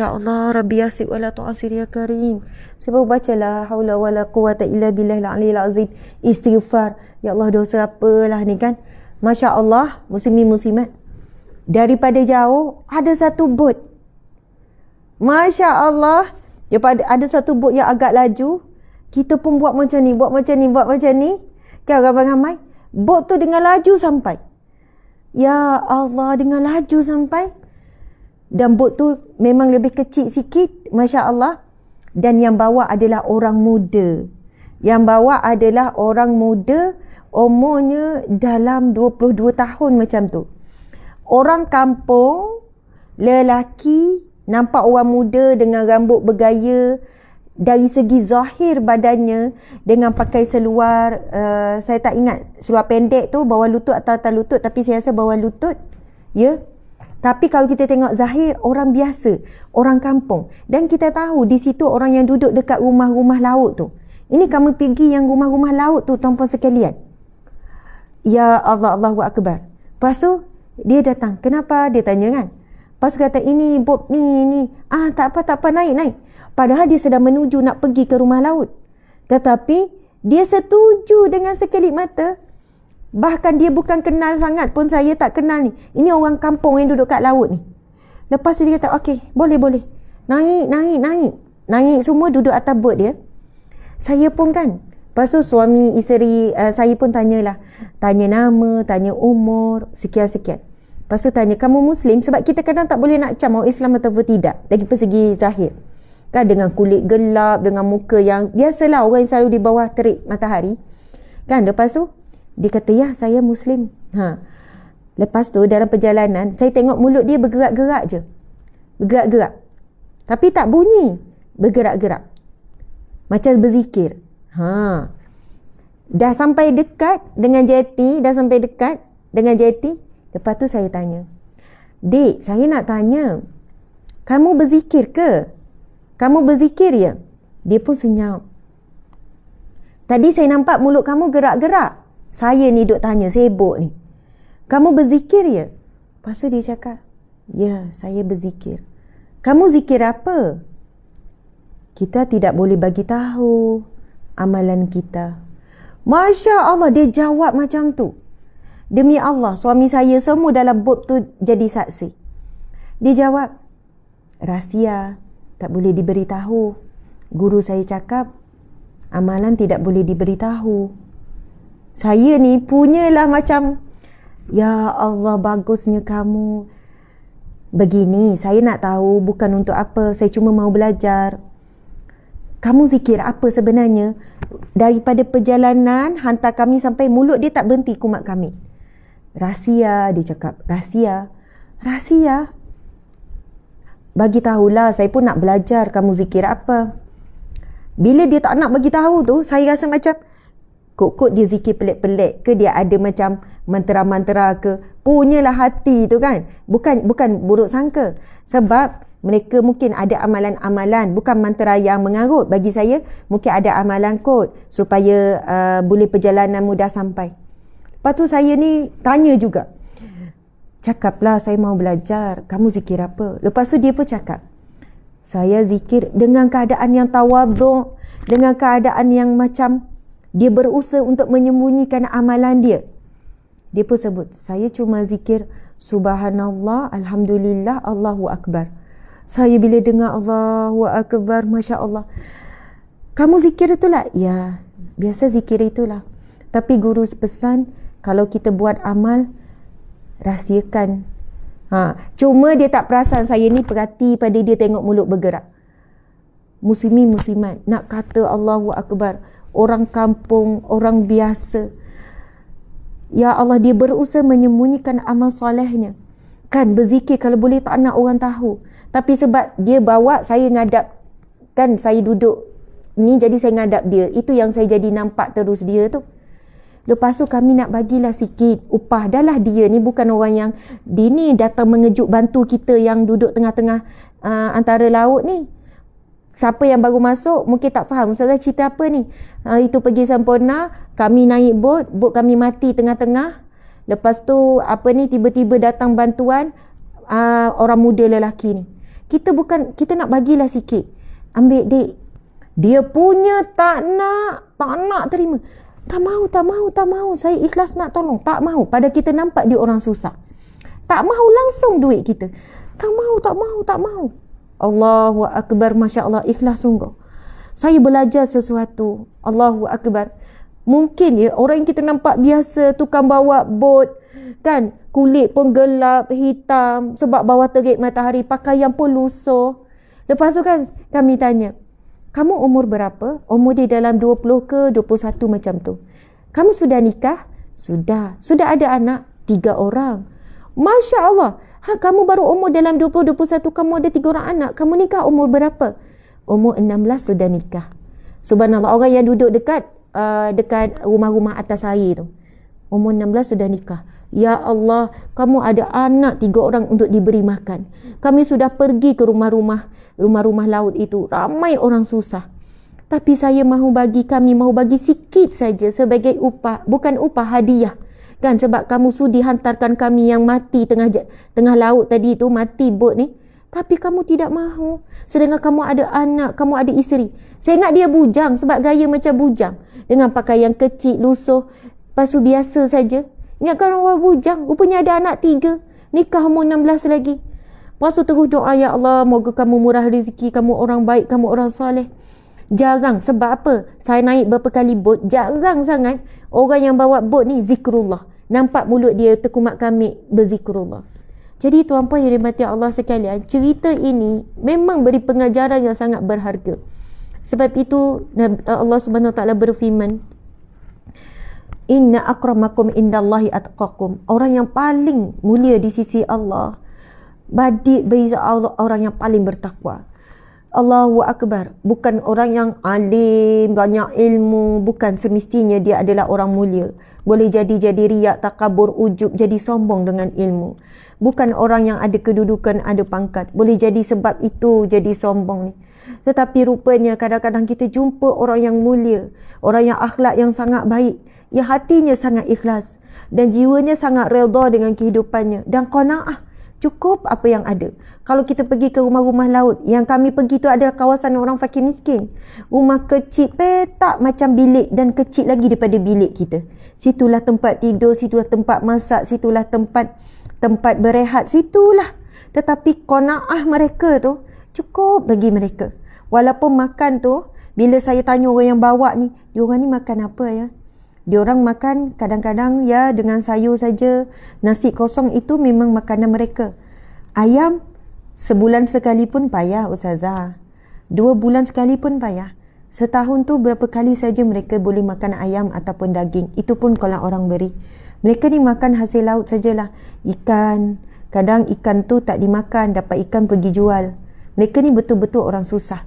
Rabbi yasir wa la tu'asir ya karim. Sebab baca la haula wa la quwata illa billahil aliyil azim. Istighfar. Ya Allah, dosa apalah ni kan. Masya Allah, muslimin muslimat. Daripada jauh, ada satu bot. Masya Allah. Daripada ada satu bot yang agak laju. Kita pun buat macam ni, buat macam ni. Kan ramai-ramai. Bot tu dengan laju sampai. Ya Allah, dengan laju sampai. Dan bot tu memang lebih kecil sikit, Masya Allah. Dan yang bawa adalah orang muda. Yang bawa adalah orang muda, umurnya dalam 22 tahun macam tu. Orang kampung, lelaki, nampak orang muda dengan rambut bergaya. Dari segi zahir badannya, dengan pakai seluar, saya tak ingat, seluar pendek tu, bawah lutut atau atas lutut, tapi saya rasa bawah lutut. Ya. Tapi kalau kita tengok zahir, orang biasa, orang kampung. Dan kita tahu di situ orang yang duduk dekat rumah-rumah laut tu. Ini kami pergi yang rumah-rumah laut tu, tuan-puan sekalian. Ya Allah, Allahu Akbar. Lepas tu, dia datang. Kenapa? Dia tanya kan. Lepas tu kata, ini Bob ni. Tak apa, naik. Padahal dia sedang menuju nak pergi ke rumah laut. Tetapi, dia setuju dengan sekelip mata. Bahkan dia bukan kenal sangat pun, saya tak kenal ni. Ini orang kampung yang duduk kat laut ni. Lepas tu dia kata, okey, boleh. Naik. Naik semua duduk atas bot dia. Saya pun kan. Lepas tu suami isteri saya pun tanyalah. Tanya nama, tanya umur, sekian-sekian. Lepas tu tanya, kamu Muslim? Sebab kita kadang tak boleh nak cam orang Islam ataupun tidak. Dari persegi zahir. Kan dengan kulit gelap, dengan muka yang biasalah orang yang selalu di bawah terik matahari. Kan lepas tu dia kata, ya saya Muslim. Lepas tu dalam perjalanan saya tengok mulut dia bergerak-gerak je. Bergerak-gerak. Tapi tak bunyi. Bergerak-gerak. Macam berzikir. Dah sampai dekat dengan jeti. Lepas tu saya tanya, Dik, saya nak tanya, kamu berzikir ke? Kamu berzikir ya? Dia pun senyap. Tadi saya nampak mulut kamu gerak-gerak. Saya ni duk tanya, sibuk ni. Kamu berzikir ya? Lepas tu dia cakap, ya, saya berzikir. Kamu zikir apa? Kita tidak boleh bagi tahu amalan kita. Masya Allah, dia jawab macam tu. Demi Allah, suami saya semua dalam bot tu jadi saksi. Dia jawab, rahsia, tak boleh diberitahu. Guru saya cakap, amalan tidak boleh diberitahu. Saya ni punyalah macam, ya Allah, bagusnya kamu. Begini, saya nak tahu bukan untuk apa, saya cuma mau belajar. Kamu zikir apa sebenarnya? Daripada perjalanan hantar kami sampai mulut dia tak berhenti kumat kami. Rahsia, dia cakap. Rahsia. Bagi tahulah, saya pun nak belajar kamu zikir apa. Bila dia tak nak bagi tahu tu, saya rasa macam kok dia zikir pelik-pelik ke, dia ada macam mantra-mantra ke. Punyalah hati tu kan. Bukan buruk sangka. Sebab mereka mungkin ada amalan-amalan, bukan mantra yang mengarut. Bagi saya mungkin ada amalan kot supaya boleh perjalanan mudah sampai. Lepas tu saya ni tanya juga. Cakaplah, saya mau belajar. Kamu zikir apa? Lepas tu dia pun cakap, saya zikir dengan keadaan yang tawaduk, dengan keadaan yang macam dia berusaha untuk menyembunyikan amalan dia. Dia pun sebut, saya cuma zikir Subhanallah, Alhamdulillah, Allahu Akbar. Saya bila dengar Allahu Akbar, Masya Allah. Kamu zikir itulah? Ya, biasa zikir itulah. Tapi guru pesan, kalau kita buat amal, rahsiakan. Cuma dia tak perasan saya ni perhati pada dia tengok mulut bergerak. Muslimin muslimat, nak kata Allahu Akbar, orang kampung, orang biasa. Ya Allah, dia berusaha menyembunyikan amal solehnya. Kan berzikir kalau boleh tak nak orang tahu. Tapi sebab dia bawa saya ngadap, kan saya duduk ni jadi saya ngadap dia. Itu yang saya jadi nampak terus dia tu. Lepas tu kami nak bagilah sikit upah. Dah lah dia ni bukan orang yang dia ni datang mengejut bantu kita yang duduk tengah-tengah antara laut ni. Siapa yang baru masuk mungkin tak faham Ustazah cerita apa ni. Itu pergi sempurna, kami naik bot kami mati tengah-tengah. Lepas tu tiba-tiba datang bantuan orang muda lelaki ni. Kita nak bagilah sikit. Ambil dik. Dia punya tak nak terima. Tak mahu. Saya ikhlas nak tolong. Tak mahu. Pada kita nampak dia orang susah. Tak mahu langsung duit kita. Tak mahu. Allahu Akbar, Masya Allah, ikhlas sungguh. Saya belajar sesuatu. Allahu Akbar. Mungkin ya, orang yang kita nampak biasa, tukang bawa bot, kan, kulit pun gelap, hitam, sebab bawah terik matahari, pakaian pun lusuh. Lepas tu kan, kami tanya, kamu umur berapa? Umur dia dalam 20 ke 21 macam tu. Kamu sudah nikah? Sudah. Sudah ada anak? 3 orang. Masya Allah. Kamu baru umur dalam 20-21, kamu ada 3 orang anak. Kamu nikah umur berapa? Umur 16 sudah nikah. Subhanallah, orang yang duduk dekat rumah-rumah atas air tu. Umur 16 sudah nikah. Ya Allah, kamu ada anak 3 orang untuk diberi makan. Kami sudah pergi ke rumah-rumah laut itu. Ramai orang susah. Tapi kami mahu bagi sikit saja sebagai upah. Bukan upah, hadiah. Kan, sebab kamu sudi hantarkan kami yang mati tengah laut tadi tu, mati bot ni. Tapi kamu tidak mahu. Sedangkan kamu ada anak, kamu ada isteri. Saya ingat dia bujang sebab gaya macam bujang. Dengan pakaian kecil, lusuh. Lepas tu biasa saja. Ingatkan orang bujang. Rupanya ada anak 3. Nikah umur 16 lagi. Lepas tu terus doa, ya Allah, moga kamu murah rezeki, kamu orang baik, kamu orang soleh. Jarang. Sebab apa? Saya naik berapa kali bot, jarang sangat orang yang bawa bot ni zikrullah. Nampak mulut dia terkumat kamik berzikrullah. Jadi tuan-puan yang dirahmati Allah sekalian, cerita ini memang beri pengajaran yang sangat berharga. Sebab itu Allah Subhanahu Wa Taala berfirman, Inna akramakum indallahi atqakum. Orang yang paling mulia di sisi Allah, bagi Allah, orang yang paling bertakwa. Allahu Akbar. Bukan orang yang alim, banyak ilmu. Bukan semestinya dia adalah orang mulia. Boleh jadi riak, takabur, ujub, jadi sombong dengan ilmu. Bukan orang yang ada kedudukan, ada pangkat. Boleh jadi sebab itu jadi sombong ni. Tetapi rupanya kadang-kadang kita jumpa orang yang mulia, orang yang akhlak yang sangat baik, yang hatinya sangat ikhlas dan jiwanya sangat redha dengan kehidupannya dan qanaah, cukup apa yang ada. Kalau kita pergi ke rumah-rumah laut, yang kami pergi tu adalah kawasan orang fakir miskin. Rumah kecil, petak macam bilik dan kecil lagi daripada bilik kita. Situlah tempat tidur, situlah tempat masak, situlah tempat berehat, situlah. Tetapi qanaah mereka tu cukup bagi mereka. Walaupun makan tu, bila saya tanya orang yang bawa ni, diorang ni makan apa ya? Diorang makan kadang-kadang ya dengan sayur saja. Nasi kosong itu memang makanan mereka. Ayam sebulan sekali pun payah Ustazah. 2 bulan sekali pun payah. Setahun tu berapa kali saja mereka boleh makan ayam ataupun daging. Itu pun kalau orang beri. Mereka ni makan hasil laut sajalah. Ikan. Kadang ikan tu tak dimakan, dapat ikan pergi jual. Mereka ni betul-betul orang susah.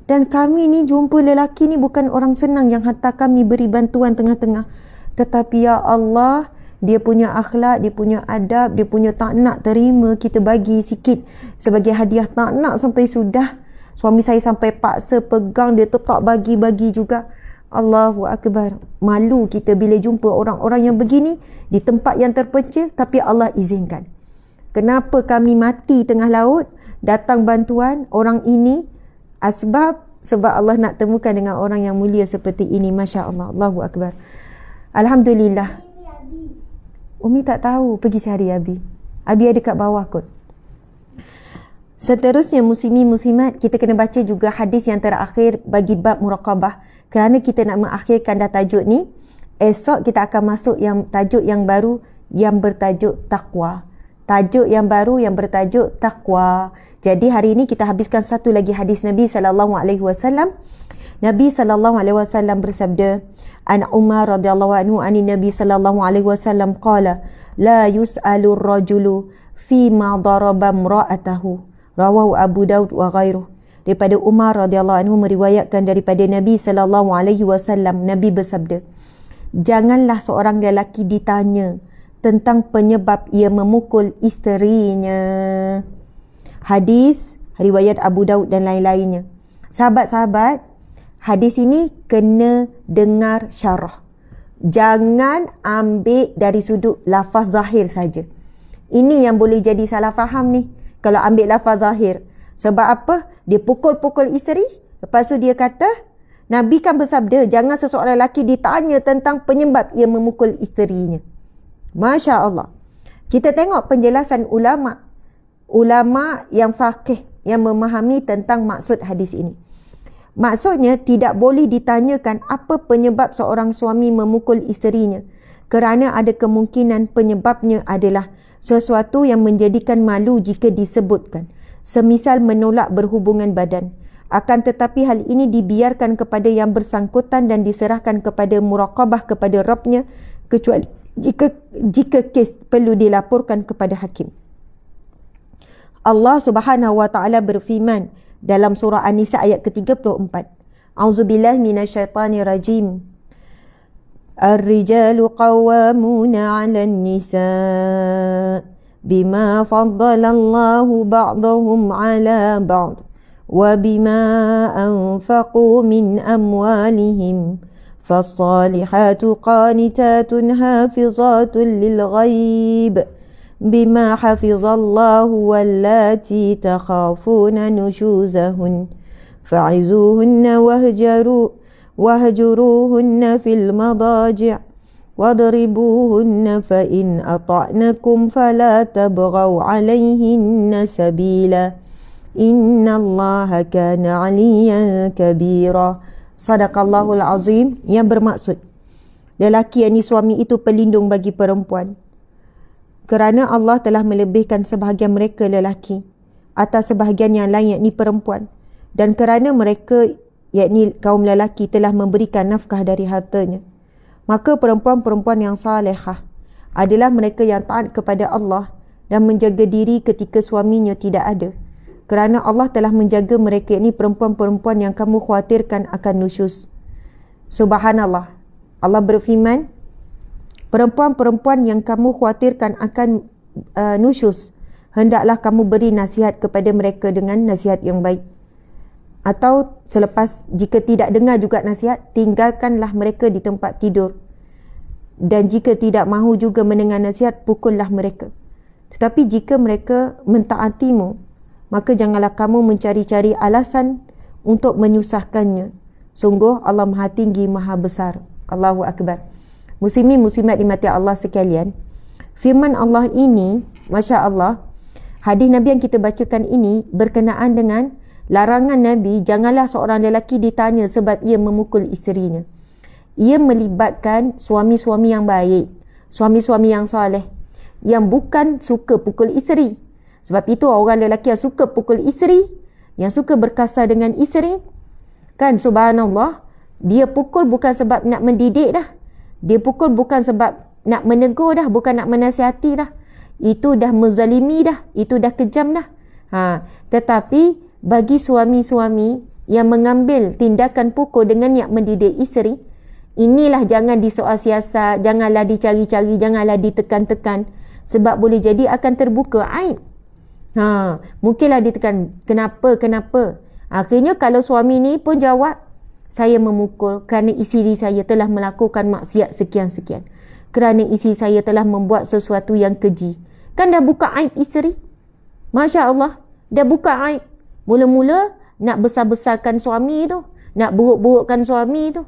Dan kami ni jumpa lelaki ni bukan orang senang yang hantar kami beri bantuan tengah-tengah. Tetapi ya Allah, dia punya akhlak, dia punya adab, dia punya tak nak terima kita bagi sikit sebagai hadiah, tak nak sampai sudah. Suami saya sampai paksa pegang, dia tetap bagi-bagi juga. Allahu Akbar. Malu kita bila jumpa orang-orang yang begini di tempat yang terpencil, tapi Allah izinkan. Kenapa kami mati tengah laut, datang bantuan orang ini? Sebab Allah nak temukan dengan orang yang mulia seperti ini. Masya Allah. Allahu Akbar. Alhamdulillah. Umi tak tahu. Pergi cari Abi. Abi ada kat bawah kot. Seterusnya muslimin-muslimat, kita kena baca juga hadis yang terakhir bagi bab muraqabah. Kerana kita nak mengakhirkan dah tajuk ni, esok kita akan masuk yang tajuk yang baru yang bertajuk taqwa. Tajuk yang baru yang bertajuk taqwa. Jadi hari ini kita habiskan satu lagi hadis Nabi SAW. Nabi SAW bersabda, An Umar radhiyallahu anhu ani Nabi SAW qala, la yus'alu ar-rajulu fi ma daraba imra'atahu. Rawahu Abu Daud wa ghairuh. Daripada Umar radhiyallahu anhu meriwayatkan daripada Nabi SAW, Nabi bersabda, janganlah seorang lelaki ditanya tentang penyebab ia memukul isterinya. Hadis riwayat Abu Daud dan lain-lainnya. Sahabat-sahabat, hadis ini kena dengar syarah. Jangan ambil dari sudut lafaz zahir saja. Ini yang boleh jadi salah faham ni. Kalau ambil lafaz zahir. Sebab apa? Dia pukul-pukul isteri. Lepas tu dia kata, Nabi kan bersabda, jangan seseorang lelaki ditanya tentang penyebab ia memukul isterinya. Masya Allah. Kita tengok penjelasan ulama. Ulama yang faqih, yang memahami tentang maksud hadis ini. Maksudnya tidak boleh ditanyakan apa penyebab seorang suami memukul isterinya, kerana ada kemungkinan penyebabnya adalah sesuatu yang menjadikan malu jika disebutkan, semisal menolak berhubungan badan. Akan tetapi hal ini dibiarkan kepada yang bersangkutan dan diserahkan kepada muraqabah kepada Rabbnya, kecuali jika kes perlu dilaporkan kepada hakim. Allah Subhanahu wa taala berfirman dalam surah An-Nisa ayat ke-34. A'udzubillahi minasyaitanir rajim. Ar-rijalu qawwamuna 'alan nisa bima faddalallahu ba'dahum 'ala ba'd wa bima anfaqu min amwalihim. Fas-salihatu qanitatun hafizatun lil ghaib bima hafizallahu wallati takhafuna nushuzahun fa'izuhunna wahjuruhunna fil madaji' wadribuhunna fa in ata'nakum fala tabghaw 'alayhinna sabila Innallaha kana 'aliyan kabira. Sadaqallahul azim, yang bermaksud lelaki yakni suami itu pelindung bagi perempuan. Kerana Allah telah melebihkan sebahagian mereka lelaki atas sebahagian yang lain yakni perempuan. Dan kerana mereka yakni kaum lelaki telah memberikan nafkah dari hartanya, maka perempuan-perempuan yang salihah adalah mereka yang taat kepada Allah dan menjaga diri ketika suaminya tidak ada. Kerana Allah telah menjaga mereka ini perempuan-perempuan yang kamu khawatirkan akan nusyus. Subhanallah. Allah berfirman, perempuan-perempuan yang kamu khawatirkan akan nusyus, hendaklah kamu beri nasihat kepada mereka dengan nasihat yang baik. Atau selepas, jika tidak dengar juga nasihat, tinggalkanlah mereka di tempat tidur. Dan jika tidak mahu juga mendengar nasihat, pukullah mereka. Tetapi jika mereka mentaatimu, maka janganlah kamu mencari-cari alasan untuk menyusahkannya. Sungguh Allah Maha Tinggi, Maha Besar. Allahu Akbar. Muslimin muslimat dimati Allah sekalian, firman Allah ini, Masya Allah, hadis Nabi yang kita bacakan ini berkenaan dengan larangan Nabi, janganlah seorang lelaki ditanya sebab ia memukul isterinya. Ia melibatkan suami-suami yang baik, suami-suami yang soleh, yang bukan suka pukul isteri. Sebab itu orang lelaki yang suka pukul isteri, yang suka berkasar dengan isteri, kan subhanallah, dia pukul bukan sebab nak mendidik dah. Dia pukul bukan sebab nak menegur dah, bukan nak menasihati dah. Itu dah menzalimi dah, itu dah kejam dah. Tetapi bagi suami-suami yang mengambil tindakan pukul dengan niat mendidik isteri, inilah jangan disoal siasat, janganlah dicari-cari, janganlah ditekan-tekan, sebab boleh jadi akan terbuka aib. Mungkinlah ditekan, kenapa? Akhirnya kalau suami ni pun jawab, saya memukul kerana isteri saya telah melakukan maksiat sekian-sekian, kerana isteri saya telah membuat sesuatu yang keji. Kan dah buka aib isteri. Masya Allah, dah buka aib. Mula-mula nak besar-besarkan suami tu, nak buruk-burukkan suami tu.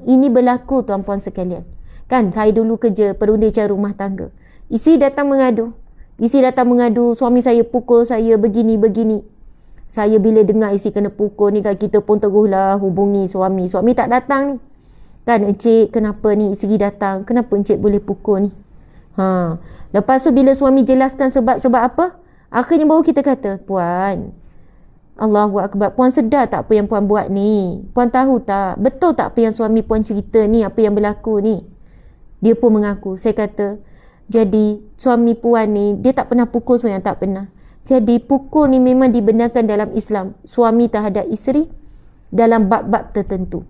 Ini berlaku tuan-puan sekalian. Kan saya dulu kerja perunding rumah tangga. Isteri datang mengadu, suami saya pukul saya begini-begini. Saya bila dengar isteri kena pukul ni kan, kita pun teruslah hubungi suami. Suami tak datang ni. Kan, encik kenapa ni isteri datang? Kenapa encik boleh pukul ni? Lepas tu bila suami jelaskan sebab apa, akhirnya baru kita kata, puan, Allahu Akbar, puan sedar tak apa yang puan buat ni? Puan tahu tak? Betul tak apa yang suami puan cerita ni, apa yang berlaku ni? Dia pun mengaku. Saya kata, jadi suami puan ni dia tak pernah pukul, sebenarnya tak pernah. Jadi pukul ni memang dibenarkan dalam Islam, suami terhadap isteri dalam bab-bab tertentu.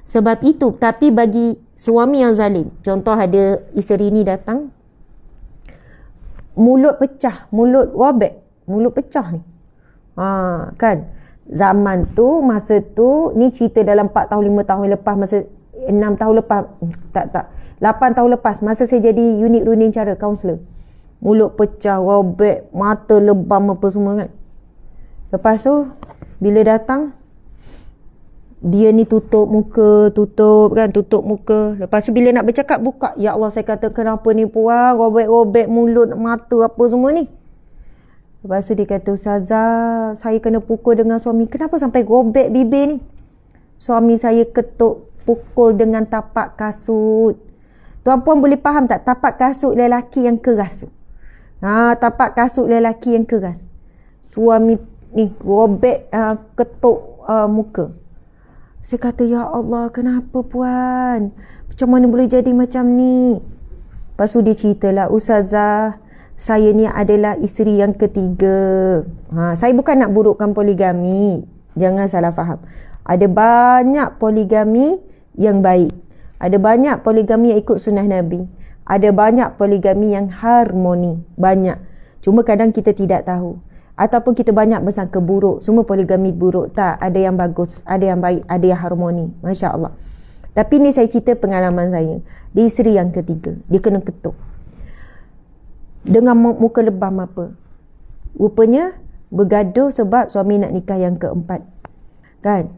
Sebab itu, tapi bagi suami yang zalim, contoh ada isteri ni datang, mulut pecah, mulut robek, mulut pecah ni. Kan zaman tu, masa tu ni cerita dalam 4 tahun 5 tahun lepas, masa 6 tahun lepas, tak 8 tahun lepas, masa saya jadi unit runding cara kaunselor. Mulut pecah, robek, mata lebam apa semua kan. Lepas tu bila datang, dia ni tutup muka. Lepas tu bila nak bercakap, buka. Ya Allah, saya kata kenapa ni puan, robek-robek mulut, mata apa semua ni. Lepas tu dia kata, Ustazah, saya kena pukul dengan suami. Kenapa sampai robek bibir ni? Suami saya ketuk, pukul dengan tapak kasut. Tuan-puan boleh faham tak tapak kasut lelaki yang keras tu? Tapak kasut lelaki yang keras. Suami ni robek, ketuk muka. Saya kata, ya Allah, kenapa puan? Macam mana boleh jadi macam ni? Lepas tu dia ceritalah, Ustazah, saya ni adalah isteri yang ketiga. Saya bukan nak burukkan poligami, jangan salah faham. Ada banyak poligami yang baik, ada banyak poligami yang ikut sunnah Nabi, ada banyak poligami yang harmoni, banyak. Cuma kadang kita tidak tahu, ataupun kita banyak bersangka buruk. Semua poligami buruk, tak. Ada yang bagus, ada yang baik, ada yang harmoni. Masya Allah. Tapi ni saya cerita pengalaman saya. Dia isteri yang ketiga, dia kena ketuk dengan muka lebam apa. Rupanya bergaduh sebab suami nak nikah yang keempat. Kan?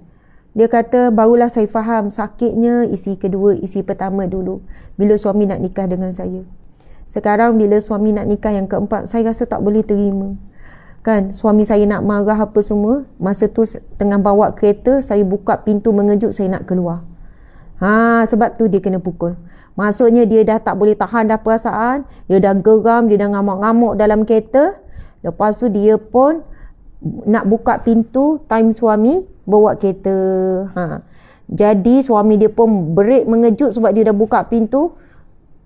Dia kata, barulah saya faham sakitnya isteri kedua, isteri pertama dulu, bila suami nak nikah dengan saya. Sekarang bila suami nak nikah yang keempat, saya rasa tak boleh terima. kan, suami saya nak marah apa semua, masa tu tengah bawa kereta, saya buka pintu mengejut, saya nak keluar. Sebab tu dia kena pukul. Maksudnya dia dah tak boleh tahan dah perasaan, dia dah geram, dia dah ngamuk-ngamuk dalam kereta. Lepas tu dia pun nak buka pintu time suami bawa kereta. Jadi suami dia pun break mengejut sebab dia dah buka pintu,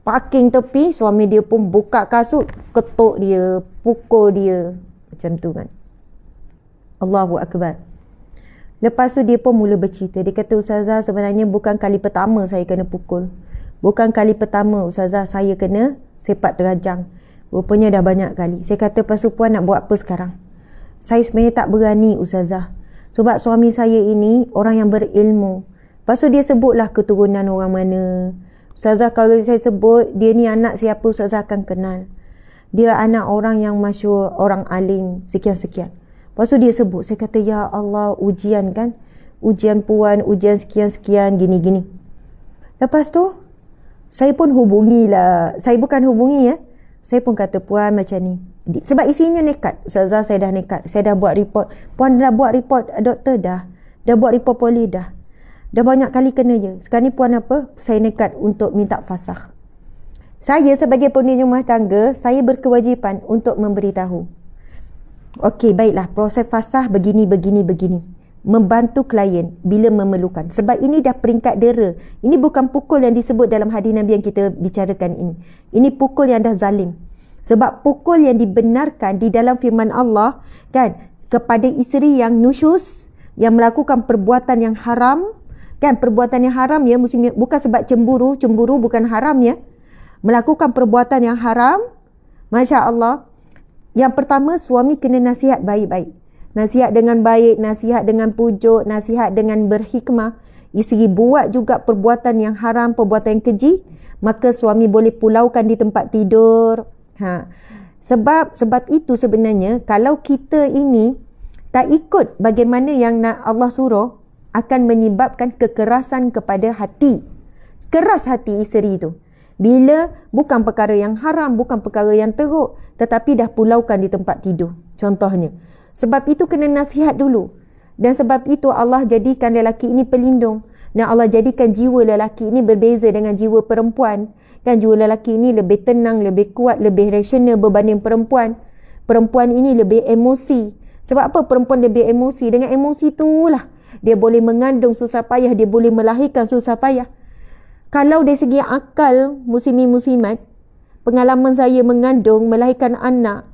parking tepi, suami dia pun buka kasut, ketuk dia, pukul dia. Macam tu kan. Allahu Akbar. Lepas tu dia pun mula bercerita. Dia kata, Ustazah, sebenarnya bukan kali pertama saya kena pukul. Bukan kali pertama Ustazah saya kena sepak terajang. Rupanya dah banyak kali. Saya kata, lepas tu puan nak buat apa sekarang? Saya sebenarnya tak berani Ustazah. Sebab suami saya ini orang yang berilmu. Lepas tu dia sebutlah keturunan orang mana. Ustazah, kalau saya sebut dia ni anak siapa, Ustazah akan kenal. Dia anak orang yang masyhur, orang alim, sekian-sekian. Lepas tu dia sebut. Saya kata, ya Allah, ujian kan. Ujian puan, ujian sekian-sekian, gini-gini. Lepas tu saya pun hubungilah. Saya bukan hubungi ya. Saya pun kata, puan macam ni. Sebab isinya nekat. Ustazah, saya dah nekat. Saya dah buat report. Puan dah buat report doktor dah. Dah buat report poli dah. Dah banyak kali kena je. Sekarang ni puan apa? Saya nekat untuk minta fasakh. Saya sebagai penghuni rumah tangga, saya berkewajipan untuk memberitahu. Okey, baiklah. Proses fasakh begini. Membantu klien bila memerlukan. Sebab ini dah peringkat dera. Ini bukan pukul yang disebut dalam hadis Nabi yang kita bicarakan ini. Ini pukul yang dah zalim. Sebab pukul yang dibenarkan di dalam firman Allah kan, kepada isteri yang nusyus, yang melakukan perbuatan yang haram kan, perbuatan yang haram ya, bukan sebab cemburu bukan haram ya. Melakukan perbuatan yang haram, Masya Allah. Yang pertama, suami kena nasihat baik-baik. Nasihat dengan baik, nasihat dengan pujuk, nasihat dengan berhikmah. Isteri buat juga perbuatan yang haram, perbuatan yang keji, maka suami boleh pulaukan di tempat tidur. Sebab itu sebenarnya kalau kita ini tak ikut bagaimana yang Allah suruh, akan menyebabkan kekerasan kepada hati. Keras hati isteri itu. Bila bukan perkara yang haram, bukan perkara yang teruk, tetapi dah pulaukan di tempat tidur. Contohnya. Sebab itu kena nasihat dulu. Dan sebab itu Allah jadikan lelaki ini pelindung. Dan Allah jadikan jiwa lelaki ini berbeza dengan jiwa perempuan. Kan jiwa lelaki ini lebih tenang, lebih kuat, lebih rasional berbanding perempuan. Perempuan ini lebih emosi. Sebab apa perempuan lebih emosi? Dengan emosi itulah dia boleh mengandung susah payah, dia boleh melahirkan susah payah. Kalau dari segi akal, muslimin-muslimat, pengalaman saya mengandung, melahirkan anak,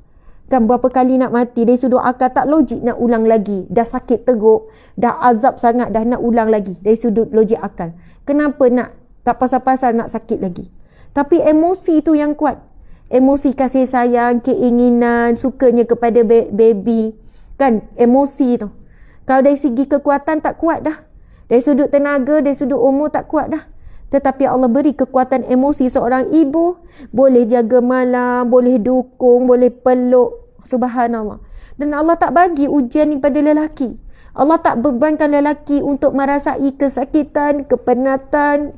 kan berapa kali nak mati, dari sudut akal tak logik nak ulang lagi. Dah sakit teruk, dah azab sangat, dah nak ulang lagi. Dari sudut logik akal. Kenapa nak, tak pasal-pasal nak sakit lagi. Tapi emosi tu yang kuat. Emosi kasih sayang, keinginan, sukanya kepada baby. Kan, emosi tu. Kalau dari segi kekuatan tak kuat dah. Dari sudut tenaga, dari sudut umur tak kuat dah. Tetapi Allah beri kekuatan emosi seorang ibu. Boleh jaga malam, boleh dukung, boleh peluk. Subhanallah. Dan Allah tak bagi ujian ni pada lelaki. Allah tak bebankan lelaki untuk merasai kesakitan, kepenatan,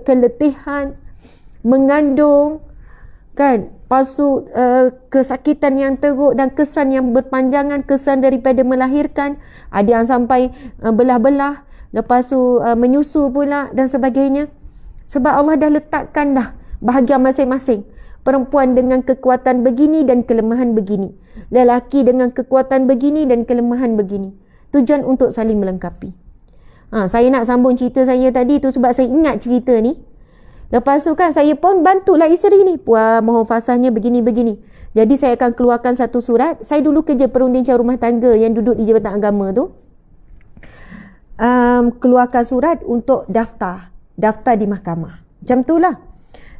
keletihan, mengandung. Kan? Pasu kesakitan yang teruk dan kesan yang berpanjangan, kesan daripada melahirkan. Ada yang sampai belah-belah. Lepas tu menyusu pula dan sebagainya. Sebab Allah dah letakkan dah bahagian masing-masing. Perempuan dengan kekuatan begini dan kelemahan begini. Lelaki dengan kekuatan begini dan kelemahan begini. Tujuan untuk saling melengkapi. Saya nak sambung cerita saya tadi tu sebab saya ingat cerita ni. Lepas tu kan saya pun bantulah isteri ni. Puan mohon fasahnya begini-begini. Jadi saya akan keluarkan satu surat. Saya dulu kerja perunding cara rumah tangga yang duduk di Jabatan Agama tu. Keluarkan surat untuk daftar di mahkamah. Macam tu lah.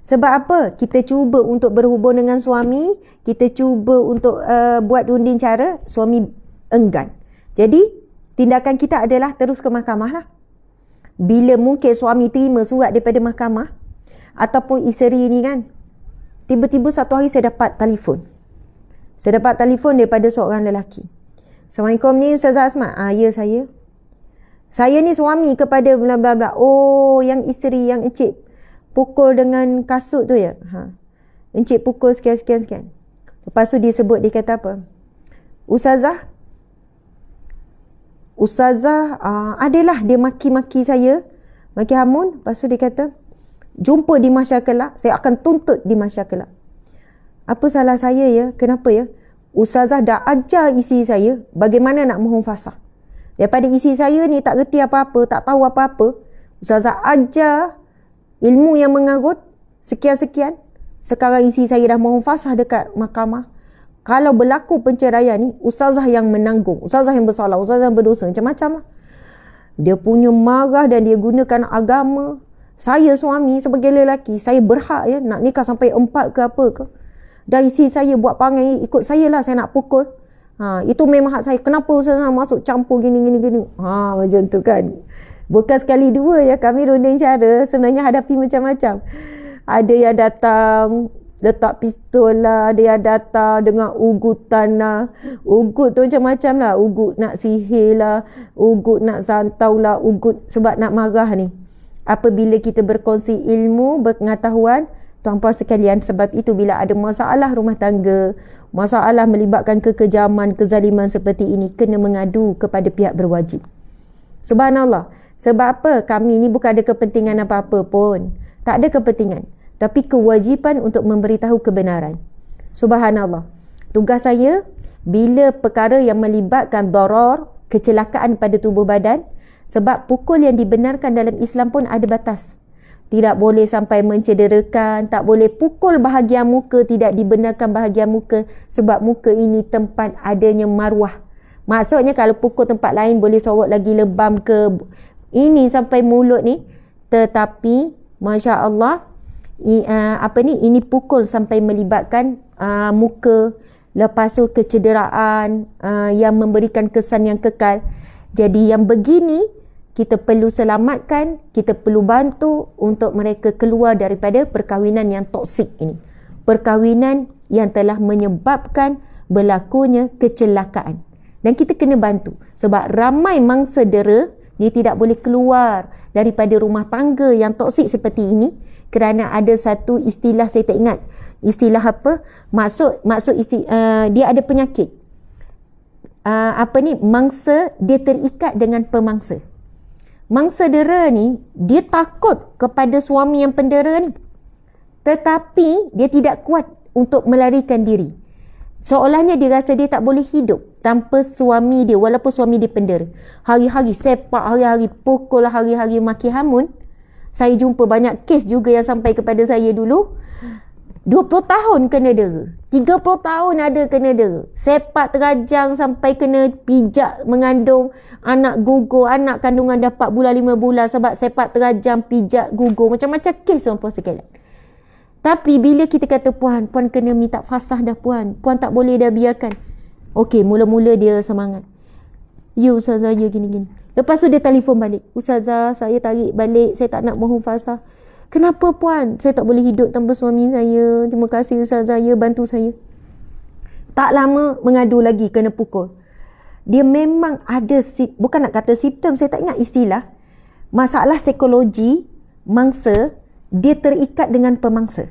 Sebab apa? Kita cuba untuk berhubung dengan suami, kita cuba untuk buat runding cara, suami enggan. Jadi tindakan kita adalah terus ke mahkamah lah. Bila mungkin suami terima surat daripada mahkamah, ataupun isteri ni kan, tiba-tiba satu hari saya dapat telefon. Saya dapat telefon daripada seorang lelaki. Assalamualaikum, ni Ustazah Asmat. Ya saya. Saya ni suami kepada bla bla bla. Oh, yang isteri yang encik pukul dengan kasut tu ya. Encik pukul sekian. Lepas tu dia sebut, dia kata apa? Ustazah adalah dia maki-maki saya, maki hamun. Lepas tu dia kata, jumpa di mahsyar kelak, saya akan tuntut di mahsyar kelak. Apa salah saya ya? Kenapa ya? Ustazah dah ajar isi saya bagaimana nak mohon fasah. Daripada isi saya ni tak reti apa-apa, tak tahu apa-apa, Ustazah ajar ilmu yang mengarut sekian-sekian. Sekarang isi saya dah mohon fasah dekat mahkamah. Kalau berlaku penceraian ni, ustazah yang menanggung, ustazah yang bersalah, ustazah yang berdosa, macam-macam lah. Dia punya marah dan dia gunakan agama. Saya suami sebagai lelaki, saya berhak ya nak nikah sampai 4 ke apa ke. Dari isi saya buat perangai, ikut saya lah, saya nak pukul. Itu memang hak saya. Kenapa ustazah masuk campur gini. Macam tu kan. Bukan sekali dua ya, kami runding cara sebenarnya hadapi macam-macam. Ada yang datang letak pistol lah, dia datang dengan ugutan lah. Ugut tu macam-macam lah. Ugut nak sihir lah, ugut nak santau lah, ugut sebab nak marah ni. Apabila kita berkongsi ilmu, pengetahuan, tuan-puan sekalian, sebab itu bila ada masalah rumah tangga, masalah melibatkan kekejaman, kezaliman seperti ini, kena mengadu kepada pihak berwajib. Subhanallah. Sebab apa? Kami ni bukan ada kepentingan apa-apa pun. Tak ada kepentingan, tapi kewajipan untuk memberitahu kebenaran. Subhanallah. Tugas saya, bila perkara yang melibatkan darar, kecelakaan pada tubuh badan, sebab pukul yang dibenarkan dalam Islam pun ada batas. Tidak boleh sampai mencederakan, tak boleh pukul bahagian muka, tidak dibenarkan bahagian muka, sebab muka ini tempat adanya maruah. Maksudnya kalau pukul tempat lain boleh sorot lagi lebam ke, ini sampai mulut ni. Tetapi Masya Allah, ini pukul sampai melibatkan muka, lepas tu kecederaan yang memberikan kesan yang kekal. Jadi yang begini kita perlu selamatkan, kita perlu bantu untuk mereka keluar daripada perkahwinan yang toksik ini, perkahwinan yang telah menyebabkan berlakunya kecelakaan. Dan kita kena bantu sebab ramai mangsa dera dia tidak boleh keluar daripada rumah tangga yang toksik seperti ini kerana ada satu istilah, saya tak ingat istilah apa, maksud dia ada penyakit. Mangsa dia terikat dengan pemangsa. Mangsa dera ni dia takut kepada suami yang pendera ni, tetapi dia tidak kuat untuk melarikan diri. Seolahnya dia rasa dia tak boleh hidup tanpa suami dia, walaupun suami dia pendera. Hari-hari sepak, hari-hari pukul, hari-hari maki hamun. Saya jumpa banyak kes juga yang sampai kepada saya dulu. 20 tahun kena dera, 30 tahun ada kena dera, sepak terajang sampai kena pijak mengandung, anak gugur, anak kandungan dah 4 bulan 5 bulan sebab sepak terajang, pijak, gugur, macam-macam kes tuan-puan sekalian. Tapi bila kita kata puan kena minta fasah dah puan tak boleh dah biarkan. Okey, mula-mula dia semangat. Ya ustazah, ya gini-gini. Lepas tu dia telefon balik. Ustazah, saya tarik balik, saya tak nak mohon fasah. Kenapa puan? Saya tak boleh hidup tanpa suami saya. Terima kasih ustazah, ya bantu saya. Tak lama mengadu lagi kena pukul. Dia memang ada, bukan nak kata simptom, saya tak ingat istilah. Masalah psikologi mangsa, dia terikat dengan pemangsa.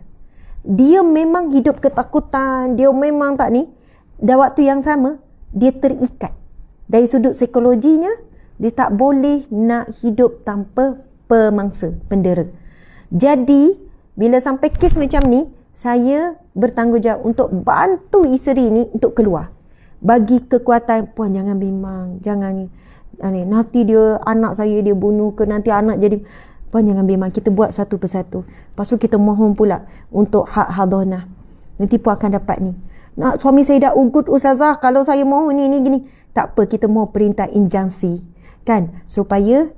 Dia memang hidup ketakutan, dia memang tak ni. Dan waktu yang sama, dia terikat. Dari sudut psikologinya, dia tak boleh nak hidup tanpa pemangsa, pendera. Jadi, bila sampai kes macam ni, saya bertanggungjawab untuk bantu isteri ni untuk keluar. Bagi kekuatan, puan jangan bimbang, jangan ni. Nanti dia, anak saya dia bunuh ke, nanti anak jadi... Puan jangan bimbang, kita buat satu persatu. Lepas tu kita mohon pula untuk hak hadonah. Nanti puan akan dapat ni. Nak suami saya dah ugut ustazah, kalau saya mohon ni gini. Tak apa, kita mau perintah injunksi. Kan? Supaya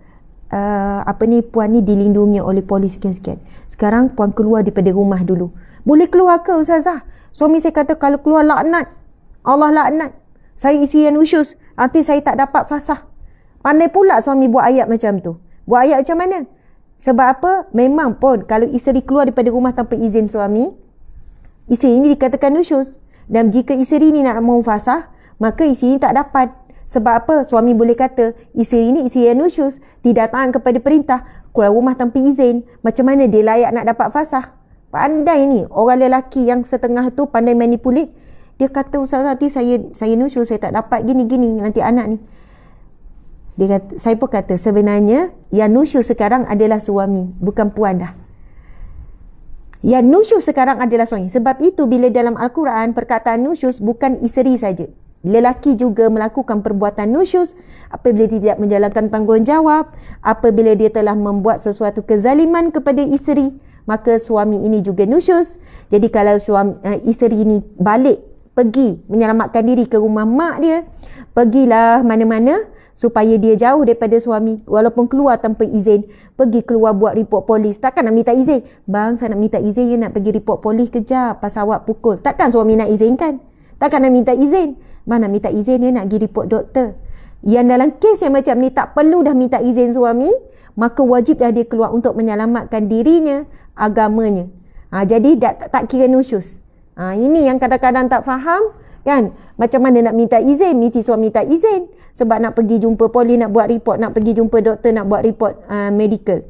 puan ni dilindungi oleh polis sekian-sekian. Sekarang puan keluar daripada rumah dulu. Boleh keluar ke ustazah? Suami saya kata kalau keluar laknat. Allah laknat. Saya isi yang usyus. Nanti saya tak dapat fasah. Pandai pula suami buat ayat macam tu. Buat ayat macam mana? Sebab apa? Memang pun kalau isteri keluar daripada rumah tanpa izin suami, isteri ini dikatakan nusyus. Dan jika isteri ini nak mohon fasah, maka isteri ini tak dapat. Sebab apa? Suami boleh kata, isteri ini isteri yang nusyus, tidak taat kepada perintah, keluar rumah tanpa izin. Macam mana dia layak nak dapat fasah? Pandai ni orang lelaki yang setengah tu pandai manipulate. Dia kata, Ustaz, nanti saya nusyus, saya tak dapat gini-gini nanti anak ni. Dia kata, saya pun kata sebenarnya yang nusyus sekarang adalah suami, bukan puan dah. Yang nusyus sekarang adalah suami. Sebab itu bila dalam Al-Quran perkataan nusyus bukan isteri saja. Lelaki juga melakukan perbuatan nusyus apabila dia tidak menjalankan tanggungjawab, apabila dia telah membuat sesuatu kezaliman kepada isteri, maka suami ini juga nusyus. Jadi kalau isteri ini balik pergi menyelamatkan diri ke rumah mak dia, pergilah mana-mana supaya dia jauh daripada suami, walaupun keluar tanpa izin, pergi keluar buat report polis, takkan nak minta izin. Bang, saya nak minta izin, je nak pergi report polis kejap pasal awak pukul. Takkan suami nak izinkan? Takkan nak minta izin? Mana minta izin, dia nak pergi report doktor. Yang dalam kes yang macam ni tak perlu dah minta izin suami, maka wajib dah dia keluar untuk menyelamatkan dirinya, agamanya. Jadi tak kira nusyus. Ini yang kadang-kadang tak faham kan, macam mana nak minta izin, mesti suami minta izin sebab nak pergi jumpa polis, nak buat report, nak pergi jumpa doktor, nak buat report medical.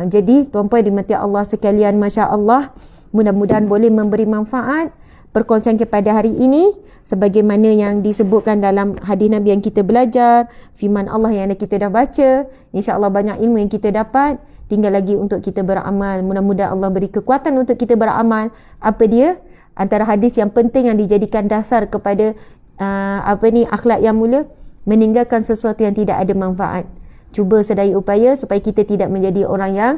Jadi tuan-puan dimati Allah sekalian, Masya Allah, mudah-mudahan boleh memberi manfaat perkongsian kepada hari ini sebagaimana yang disebutkan dalam hadis Nabi yang kita belajar, firman Allah yang kita dah baca. InsyaAllah banyak ilmu yang kita dapat, tinggal lagi untuk kita beramal. Mudah-mudahan Allah beri kekuatan untuk kita beramal. Apa dia? Antara hadis yang penting yang dijadikan dasar kepada akhlak yang mulia, meninggalkan sesuatu yang tidak ada manfaat. Cuba sedaya upaya supaya kita tidak menjadi orang yang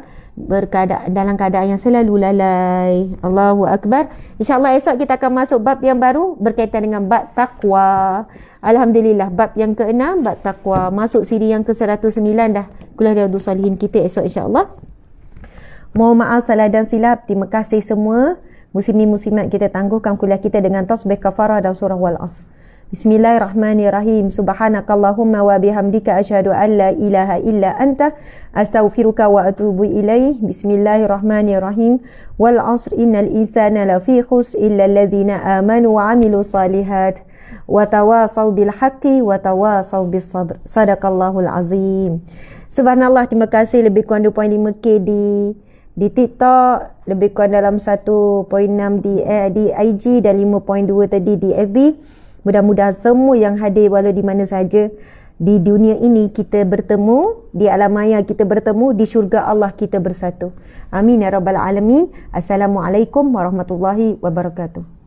dalam keadaan yang selalu lalai. Allahu Akbar. InsyaAllah esok kita akan masuk bab yang baru berkaitan dengan bab taqwa. Alhamdulillah, bab yang ke-6, bab taqwa. Masuk siri yang ke-109 dah Kuliah Riyadhus Shalihin kita esok insyaAllah. Mohon maaf salah dan silap. Terima kasih semua muslimin muslimat kita tangguhkan kuliah kita dengan tasbih kafarah dan surah wal asr. Bismillahirrahmanirrahim. Subhanakallahumma wa bihamdika asyhadu an la ilaha illa anta astaghfiruka wa atubu ilaih. Bismillahirrahmanirrahim. Wal 'asr innal insana lafi khusr illa alladhina amanu wa 'amilus salihat wa tawasaw bil haqqi wa tawasaw bis sabr. Sadaqallahul azim. Subhanallah, terima kasih. Lebih kurang 2.5k di TikTok, lebih kurang dalam 1.6 di IG dan 5.2 tadi di FB. Mudah-mudahan semua yang hadir walau di mana saja di dunia ini kita bertemu, di alam maya kita bertemu, di syurga Allah kita bersatu. Amin ya rabbal alamin. Assalamualaikum warahmatullahi wabarakatuh.